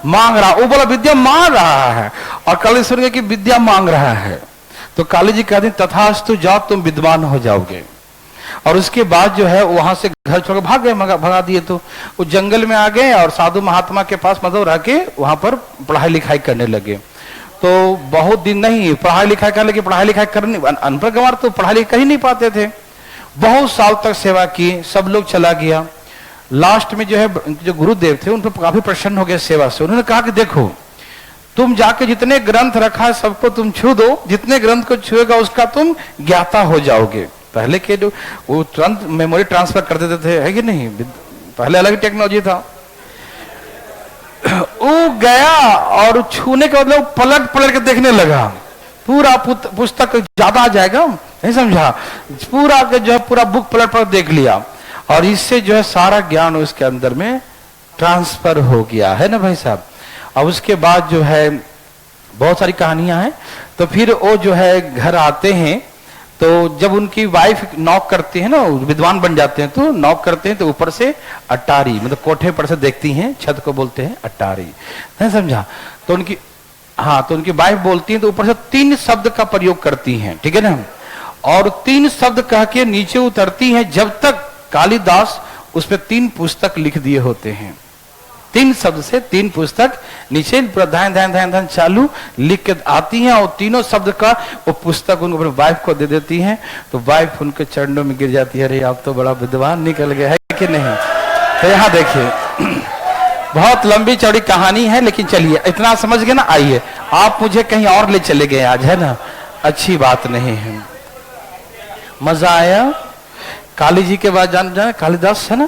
मांग रहा, वो बोला विद्या मार रहा है, और काली सुन गए कि विद्या मांग रहा है। तो काली जी कहती तथास्तु, जाओ तुम विद्वान हो जाओगे। और उसके बाद जो है वहां से घर छोड़ भाग गए, भगा दिए। तो वो जंगल में आ गए और साधु महात्मा के पास मतलब रह के वहां पर पढ़ाई लिखाई करने लगे। तो बहुत दिन नहीं पढ़ाई लिखाई कर लगे, पढ़ाई लिखाई करने, अनपढ़ गंवार तो पढ़ाई लिखाई कर ही नहीं पाते थे। बहुत साल तक सेवा की, सब लोग चला गया। लास्ट में जो है जो गुरुदेव थे उन पर काफी प्रसन्न हो गए सेवा से। उन्होंने कहा कि देखो तुम जाके जितने ग्रंथ रखा है सबको तुम छू दो, जितने ग्रंथ को छुएगा उसका तुम ज्ञाता हो जाओगे। पहले के जो वो तुरंत मेमोरी ट्रांसफर कर देते थे, है कि नहीं, पहले अलग टेक्नोलॉजी था। वो गया और छूने के मतलब पलट पलट के देखने लगा, पूरा पुस्तक ज्यादा आ जाएगा, नहीं समझा, पूरा के जो है पूरा बुक पलट पलट देख लिया, और इससे जो है सारा ज्ञान उसके अंदर में ट्रांसफर हो गया, है ना भाई साहब। और उसके बाद जो है बहुत सारी कहानियां हैं। तो फिर वो जो है घर आते हैं, तो जब उनकी वाइफ नॉक करती है ना, विद्वान बन जाते हैं, तो नॉक करते हैं तो ऊपर से अटारी, मतलब कोठे पर से देखती हैं, छत को बोलते हैं अटारी, नहीं समझा। तो उनकी हाँ, तो उनकी वाइफ बोलती है तो ऊपर से 3 शब्द का प्रयोग करती हैं, ठीक है ना। और 3 शब्द कह के नीचे उतरती हैं, जब तक कालिदास उस पर 3 पुस्तक लिख दिए होते हैं, 3 शब्द से 3 पुस्तक नीचे पूरा ध्यान ध्यान ध्यान ध्यान चालू लिख के आती हैं, और तीनों शब्द का वो पुस्तक उनको अपने वाइफ को दे देती हैं, तो वाइफ उनके चरणों में गिर जाती है, अरे आप तो बड़ा विद्वान निकल गए है कि नहीं। तो यहाँ देखिए बहुत लंबी चौड़ी कहानी है, लेकिन चलिए इतना समझ गए ना। आइए आप मुझे कहीं और ले चले गए आज, है ना, अच्छी बात नहीं है। मजा आया। काली जी के बाद जान कालिदास है ना,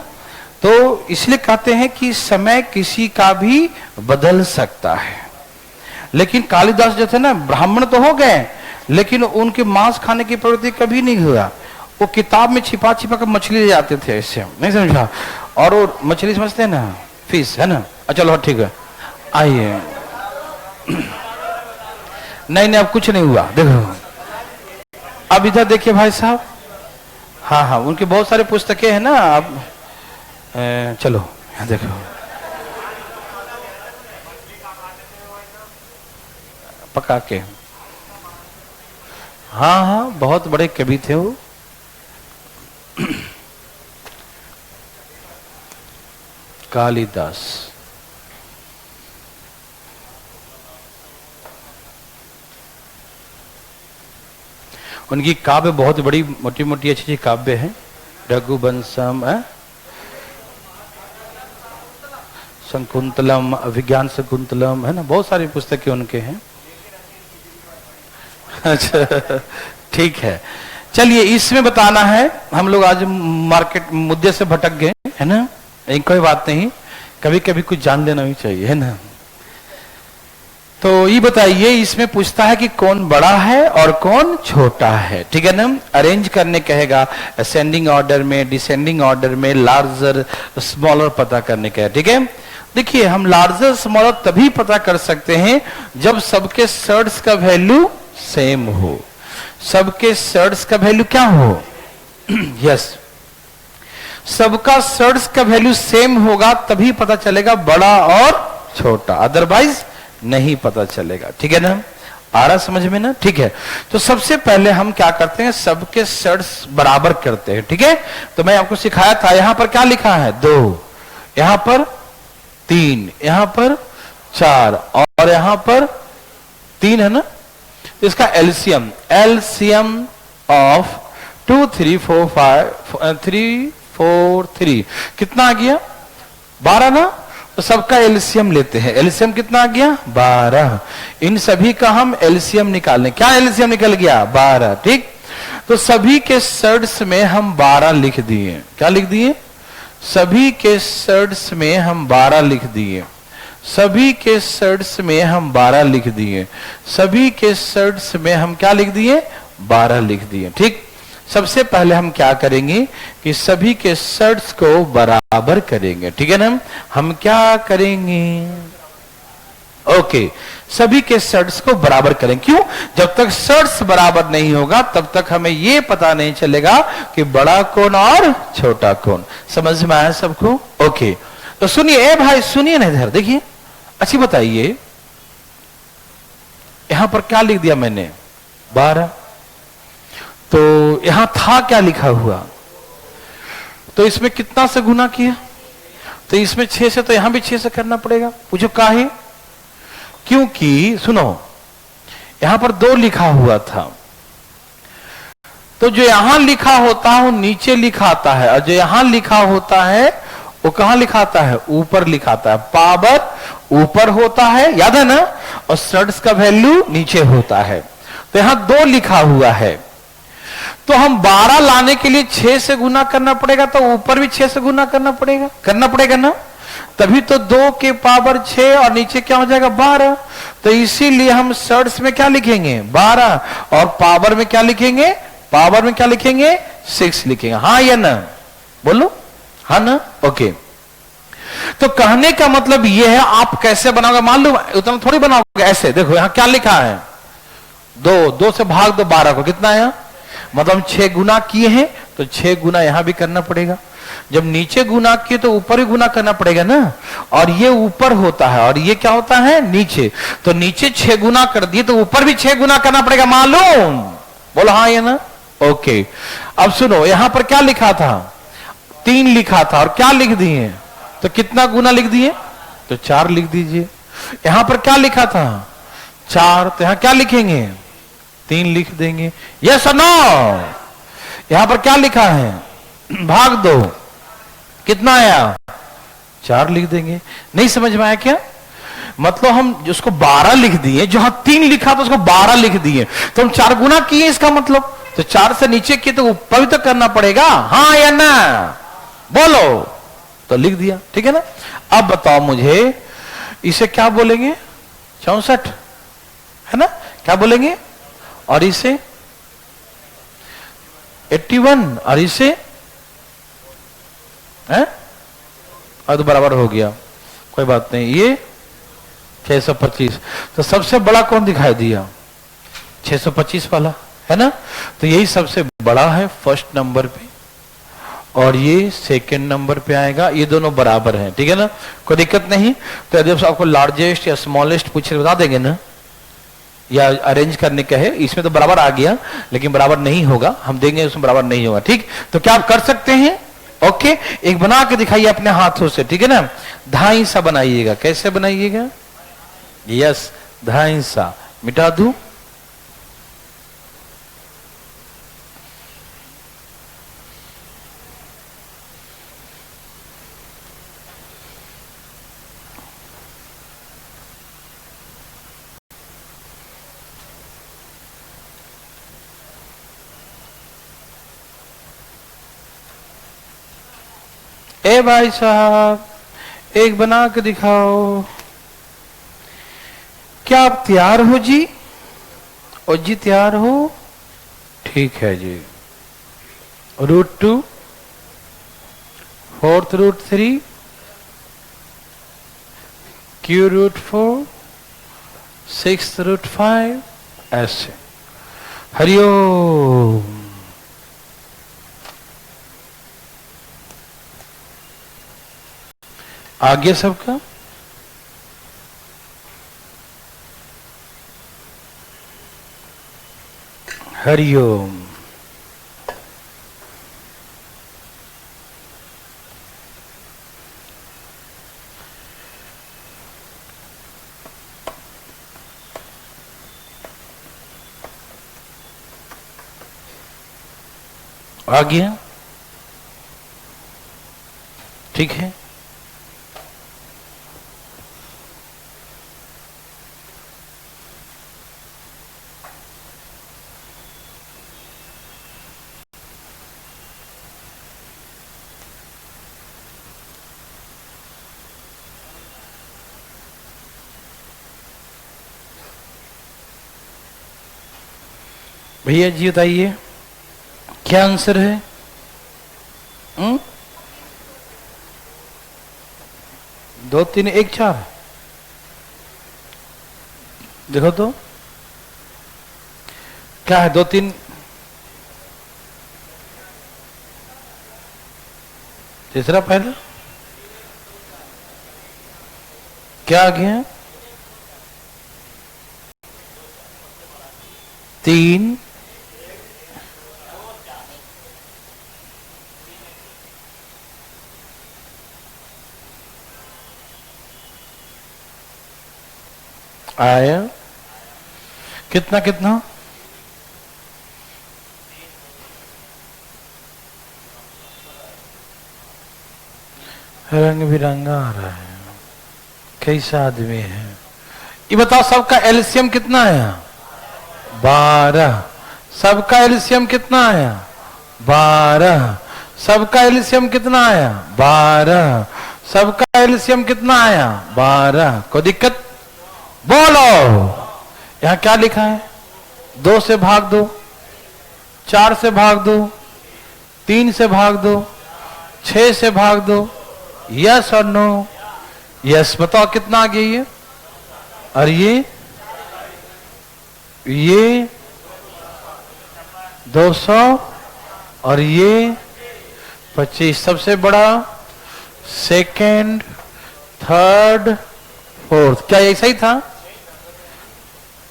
तो इसलिए कहते हैं कि समय किसी का भी बदल सकता है। लेकिन कालिदास जो थे ना, ब्राह्मण तो हो गए, लेकिन उनके मांस खाने की प्रवृत्ति कभी नहीं हुआ। वो किताब में छिपा छिपा कर मछली ले जाते थे, ऐसे नहीं समझा। और वो मछली समझते हैं ना, फिश है ना। चलो ठीक है, आइए। नहीं नहीं अब कुछ नहीं हुआ, देखो अब इधर देखिए भाई साहब। हाँ हाँ, उनकी बहुत सारी पुस्तकें हैं ना। अब चलो यहाँ देखो, पका के। हाँ हाँ, बहुत बड़े कवि थे वो। कालिदास उनकी काव्य बहुत बड़ी मोटी मोटी अच्छी अच्छी काव्य है। रघुवंशम, शकुंतलम, अभिज्ञान शकुंतलम, है ना, बहुत सारी पुस्तकें उनके हैं। अच्छा ठीक है, चलिए इसमें बताना है। हम लोग आज मार्केट मुद्दे से भटक गए, है ना, कोई बात नहीं, कभी कभी कुछ जान लेना भी चाहिए, है ना। तो ये बताइए, इसमें पूछता है कि कौन बड़ा है और कौन छोटा है, ठीक है ना। अरेंज करने कहेगा, असेंडिंग ऑर्डर में, डिसेंडिंग ऑर्डर में, लार्जर स्मॉलर पता करने का, ठीक है। देखिए हम लार्जर स्मॉलर तभी पता कर सकते हैं जब सबके सर्ड्स का वैल्यू सेम हो। सबके सर्ड्स का वैल्यू क्या हो? यस, सबका सर्ड्स का वैल्यू सेम होगा तभी पता चलेगा बड़ा और छोटा, अदरवाइज नहीं पता चलेगा, ठीक है ना। आ रहा समझ में ना, ठीक है। तो सबसे पहले हम क्या करते हैं, सबके सर्ड्स बराबर करते हैं, ठीक है। तो मैं आपको सिखाया था, यहां पर क्या लिखा है 2, यहां पर 3, यहां पर 4 और यहां पर 3 है ना। तो इसका एलसीएम, एलसीएम ऑफ 2 3 4 5 3 4 3 कितना आ गया? 12 ना। तो सबका एलसीएम लेते हैं, एलसीएम कितना आ गया? 12। इन सभी का हम एलसीएम निकालें, क्या एलसीएम निकल गया? 12, ठीक। तो सभी के सर्ड्स में हम 12 लिख दिए, क्या लिख दिए? सभी के सर्ड्स में हम 12 लिख दिए, सभी के सर्ड्स में हम 12 लिख दिए, सभी के सर्ड्स में हम क्या लिख दिए? 12 लिख दिए, ठीक। सबसे पहले हम क्या करेंगे कि सभी के सर्ड्स को बराबर करेंगे, ठीक है ना। हम क्या करेंगे? ओके, सभी के सर्ड्स को बराबर करें। क्यों? जब तक सर्ड्स बराबर नहीं होगा तब तक हमें यह पता नहीं चलेगा कि बड़ा कौन और छोटा कौन। समझ में आया सबको? ओके, तो सुनिए, ए भाई सुनिए ना, इधर देखिए। अच्छी बताइए, यहां पर क्या लिख दिया मैंने? 12। तो यहां था क्या लिखा हुआ? तो इसमें कितना से गुना किया? तो इसमें 6 से, तो यहां भी 6 से करना पड़ेगा। पूछो काहे? क्योंकि सुनो, यहां पर 2 लिखा हुआ था, तो जो यहां लिखा होता है वो नीचे लिखा आता है, और जो यहां लिखा होता है वो कहां लिखाता है? ऊपर लिखाता है। पावर ऊपर होता है, याद है ना, और सर्ड्स का वैल्यू नीचे होता है। तो यहां 2 लिखा हुआ है, तो हम 12 लाने के लिए 6 से गुना करना पड़ेगा, तो ऊपर भी 6 से गुना करना पड़ेगा ना। तभी तो 2 के पावर 6 और नीचे क्या हो जाएगा? 12। तो इसीलिए हम सर्ड्स में क्या लिखेंगे? 12, और पावर में क्या लिखेंगे? पावर में क्या लिखेंगे? 6 लिखेंगे। हाँ या ना? बोलो हाँ ना। ओके, तो कहने का मतलब यह है, आप कैसे बनाओगे? मान लो उतना थोड़ी बनाओगे, ऐसे देखो यहां क्या लिखा है? 2 से भाग दो 12 को, कितना है? मतलब 6 गुना किए हैं, तो 6 गुना यहां भी करना पड़ेगा। जब नीचे गुना किए तो ऊपर भी गुना करना पड़ेगा ना, और ये ऊपर होता है और ये क्या होता है? नीचे। तो नीचे 6 गुना कर दिए तो ऊपर भी 6 गुना करना पड़ेगा, मालूम? बोलो हाँ या ना। ओके, अब सुनो, यहां पर क्या लिखा था? 3 लिखा था और क्या लिख दिए, तो कितना गुना लिख दिए, तो 4 लिख दीजिए। यहां पर क्या लिखा था 4, तो यहां क्या लिखेंगे 3 लिख देंगे। यस और नो। यहां पर क्या लिखा है भाग दो, कितना आया 4 लिख देंगे। नहीं समझ में आया क्या? मतलब हम जिसको 12 लिख दिए, जहां 3 लिखा तो उसको 12 लिख दिए, तो हम 4 गुना किए इसका मतलब। तो 4 से नीचे किए तो ऊपर भी तो करना पड़ेगा, हाँ या ना, बोलो। तो लिख दिया, ठीक है ना। अब बताओ मुझे इसे क्या बोलेंगे 64, है ना, क्या बोलेंगे? और इसे 81, और इसे है, और तो बराबर हो गया, कोई बात नहीं। ये 625, तो सबसे बड़ा कौन दिखाई दिया 625 वाला, है ना। तो यही सबसे बड़ा है फर्स्ट नंबर पे, और ये सेकंड नंबर पे आएगा। ये दोनों बराबर हैं, ठीक है ना, कोई दिक्कत नहीं। तो यदि आपको लार्जेस्ट या स्मॉलेस्ट पूछे बता देंगे ना, या अरेंज करने का है, इसमें तो बराबर आ गया, लेकिन बराबर नहीं होगा, हम देंगे उसमें बराबर नहीं होगा, ठीक। तो क्या आप कर सकते हैं? ओके, एक बना के दिखाइए अपने हाथों से, ठीक है ना। 2.5 सा बनाइएगा, कैसे बनाइएगा? यस, 2.5 सा मिटा दूं, ए भाई साहब एक बना के दिखाओ। क्या आप तैयार हो जी? और जी तैयार हो, ठीक है जी। √2, 4th √3, Q √4, 6th √5, ऐसे। हरिओम। आगे सबका हरिओम। आ गया, ठीक है। भैया जी बताइए क्या आंसर है? 2 3 1 4, देखो तो क्या है 2 3, तीसरा पहला क्या आ गया? 3 आया, कितना कितना? रंग बिरंगा आ रहा है, कैसा आदमी है ये बताओ। सबका एलसीएम कितना आया? 12। सबका एलसीएम कितना आया? 12। सबका एलसीएम कितना आया? 12। सबका एलसीएम कितना आया? 12। कोई दिक्कत? बोलो। यहां क्या लिखा है? 2 से भाग दो, 4 से भाग दो, 3 से भाग दो, 6 से भाग दो। यस और नो? यस, बताओ कितना आ गया ये? और ये 200 और ये 25। सबसे बड़ा सेकंड, थर्ड, फोर्थ, क्या ऐसा ही था?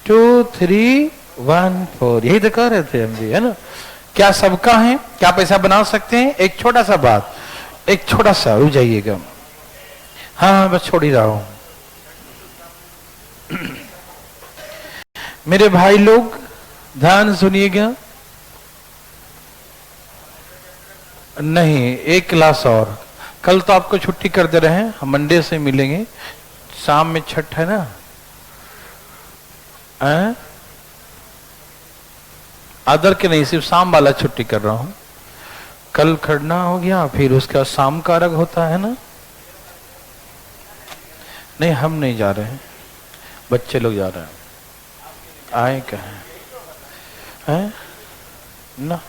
2 3 1 4, यही तो कह रहे थे हम भी, है ना। क्या सबका है? क्या आप ऐसा बना सकते हैं? एक छोटा सा बात, एक छोटा सा रुक जाइएगा। हाँ बस छोड़ ही रहा हूं। मेरे भाई लोग ध्यान सुनिएगा। नहीं, एक क्लास और। कल तो आपको छुट्टी कर दे रहे हैं, हम मंडे से मिलेंगे। शाम में छठ है ना, आदर के नहीं, सिर्फ शाम वाला छुट्टी कर रहा हूं। कल खड़ना हो गया, फिर उसका शाम का अर्घ होता है ना। नहीं हम नहीं जा रहे हैं, बच्चे लोग जा रहे हैं। आए कहें हैं ना,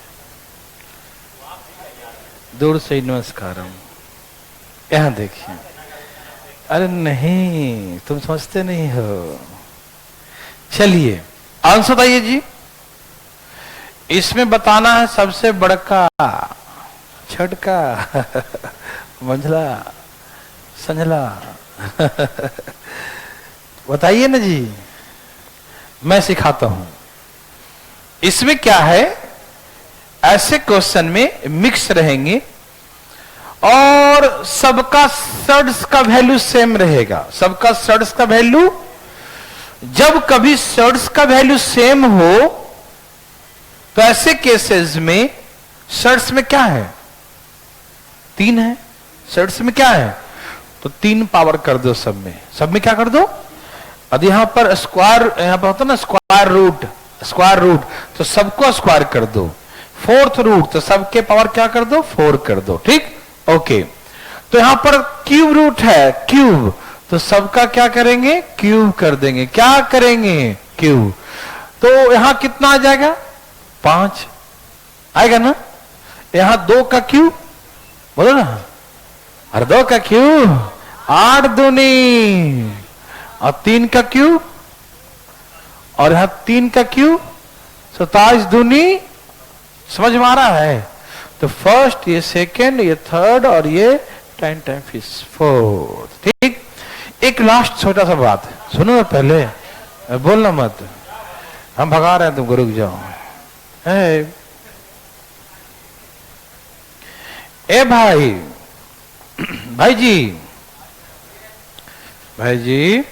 दूर से नमस्कार। यहां देखिए। अरे नहीं, तुम समझते नहीं हो। चलिए आंसर बताइए जी। इसमें बताना है सबसे बड़का, छठका, मंझला, संझला। बताइए ना जी, मैं सिखाता हूं। इसमें क्या है, ऐसे क्वेश्चन में मिक्स रहेंगे और सबका सर्ड्स का वैल्यू सेम रहेगा। सबका सर्ड्स का वैल्यू, जब कभी सर्ड्स का वैल्यू सेम हो तो ऐसे केसेस में सर्ड्स में क्या है, 3 है। सर्ड्स में क्या है, तो 3 पावर कर दो सब में। सब में क्या कर दो, अब यहां पर स्क्वायर, यहां पर होता ना स्क्वायर रूट, स्क्वायर रूट, तो सबको स्क्वायर कर दो। 4th रूट, तो सबके पावर क्या कर दो, 4 कर दो। ठीक, ओके। तो यहां पर क्यूब रूट है, क्यूब, तो सबका क्या करेंगे, क्यूब कर देंगे। क्या करेंगे, क्यूब। तो यहां कितना आ जाएगा, 5 आएगा ना। यहां 2 का क्यूब, बोलो ना, और 2 का क्यूब 8 दूनी, और 3 का क्यूब, और यहां 3 का क्यूब 27 दूनी। समझ में आ रहा है। तो फर्स्ट, ये सेकंड, ये थर्ड, और ये 10 टाइम्स 4। ठीक। एक लास्ट छोटा सा बात सुनो पहले, बोलना मत, हम भगा रहे हैं तुमको, रुक जाओ। ए भाई, भाई जी, भाई जी,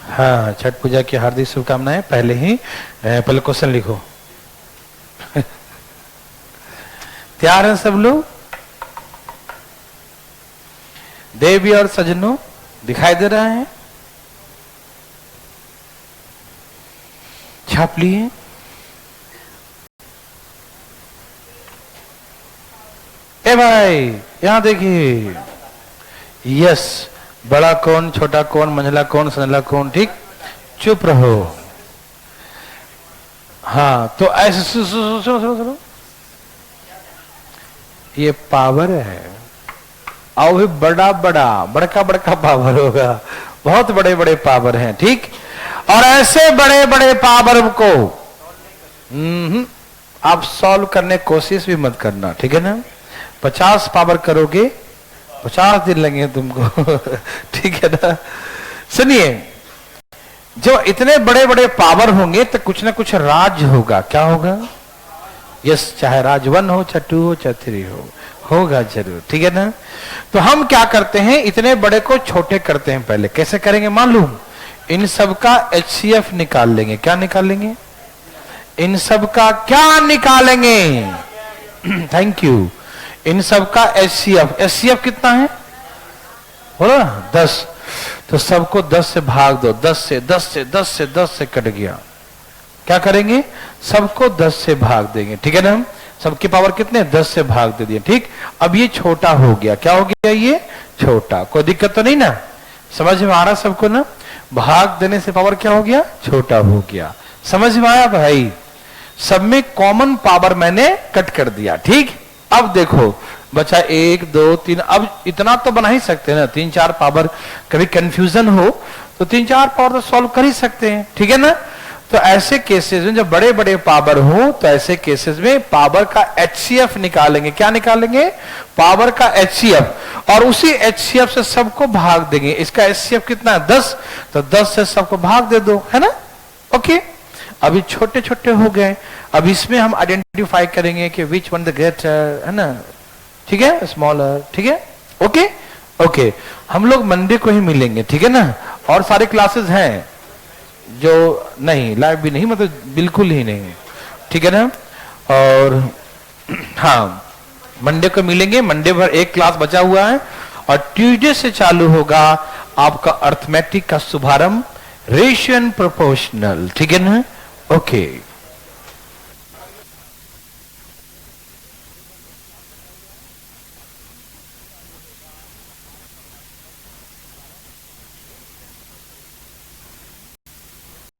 हाँ छठ पूजा की हार्दिक शुभकामनाएं। पहले ही पहले क्वेश्चन लिखो। तैयार हैं सब लोग, देवी और सजनों दिखाई दे रहा है, छाप लिए। ए भाई यहां देखिए, यस, बड़ा कौन, छोटा कौन, मंझला कौन, संझला कौन। ठीक, चुप रहो। हाँ तो ऐसे सुनो सुनो सुनो, ये पावर है, और भी बड़ा बड़ा बड़का बड़का पावर होगा, बहुत बड़े बड़े पावर हैं। ठीक, और ऐसे बड़े बड़े पावर को आप सॉल्व करने की कोशिश भी मत करना, ठीक है ना। 50 पावर करोगे 50 दिन लगेंगे तुमको। ठीक है ना। सुनिए, जो इतने बड़े बड़े पावर होंगे तो कुछ ना कुछ राज होगा। क्या होगा, यस, चाहे राज 1 हो, चाहे 2 हो, चाहे 3 हो, होगा जरूर। ठीक है ना। तो हम क्या करते हैं, इतने बड़े को छोटे करते हैं। पहले कैसे करेंगे मालूम, इन सब का HCF निकाल लेंगे। क्या निकालेंगे, इन सब का क्या निकालेंगे, थैंक यू, इन सब का HCF। HCF कितना है, बोलो ना, 10। तो सबको 10 से भाग दो, 10 से 10 से 10 से 10 से कट गया। क्या करेंगे, सबको 10 से भाग देंगे। ठीक है ना, सबके पावर कितने, 10 से भाग दे दिए। ठीक, अब ये छोटा हो गया। क्या हो गया, ये छोटा। कोई दिक्कत तो नहीं ना, समझ में आ रहा सबको ना। भाग देने से पावर क्या हो गया, छोटा हो गया। समझ में आया भाई। सब में कॉमन पावर मैंने कट कर दिया। ठीक, अब देखो बचा 1 2 3, अब इतना तो बना ही सकते हैं ना, 3 4 पावर। कभी कंफ्यूजन हो तो 3 4 पावर तो सॉल्व कर ही सकते हैं। ठीक है ना। तो ऐसे केसेस में जब बड़े बड़े पावर हो, तो ऐसे केसेस में पावर का HCF निकालेंगे। क्या निकालेंगे, पावर का HCF, और उसी HCF से सबको भाग देंगे। इसका HCF कितना है, 10, तो 10 से सबको भाग दे दो, है ना। ओके, अभी छोटे छोटे हो गए, अब इसमें हम आइडेंटिफाई करेंगे कि विच वन द ग्रेटर, है ना, ठीक है, स्मॉलर, ठीक है, ओके ओके। हम लोग मंडे को ही मिलेंगे, ठीक है ना, और सारे क्लासेस हैं जो नहीं लाइव भी नहीं, मतलब बिल्कुल ही नहीं, ठीक है ना। और हाँ, मंडे को मिलेंगे, मंडे भर एक क्लास बचा हुआ है, और ट्यूसडे से चालू होगा आपका अर्थमेटिक का शुभारंभ, रेशियो एंड प्रोपोर्शनल, ठीक है ना, ओके।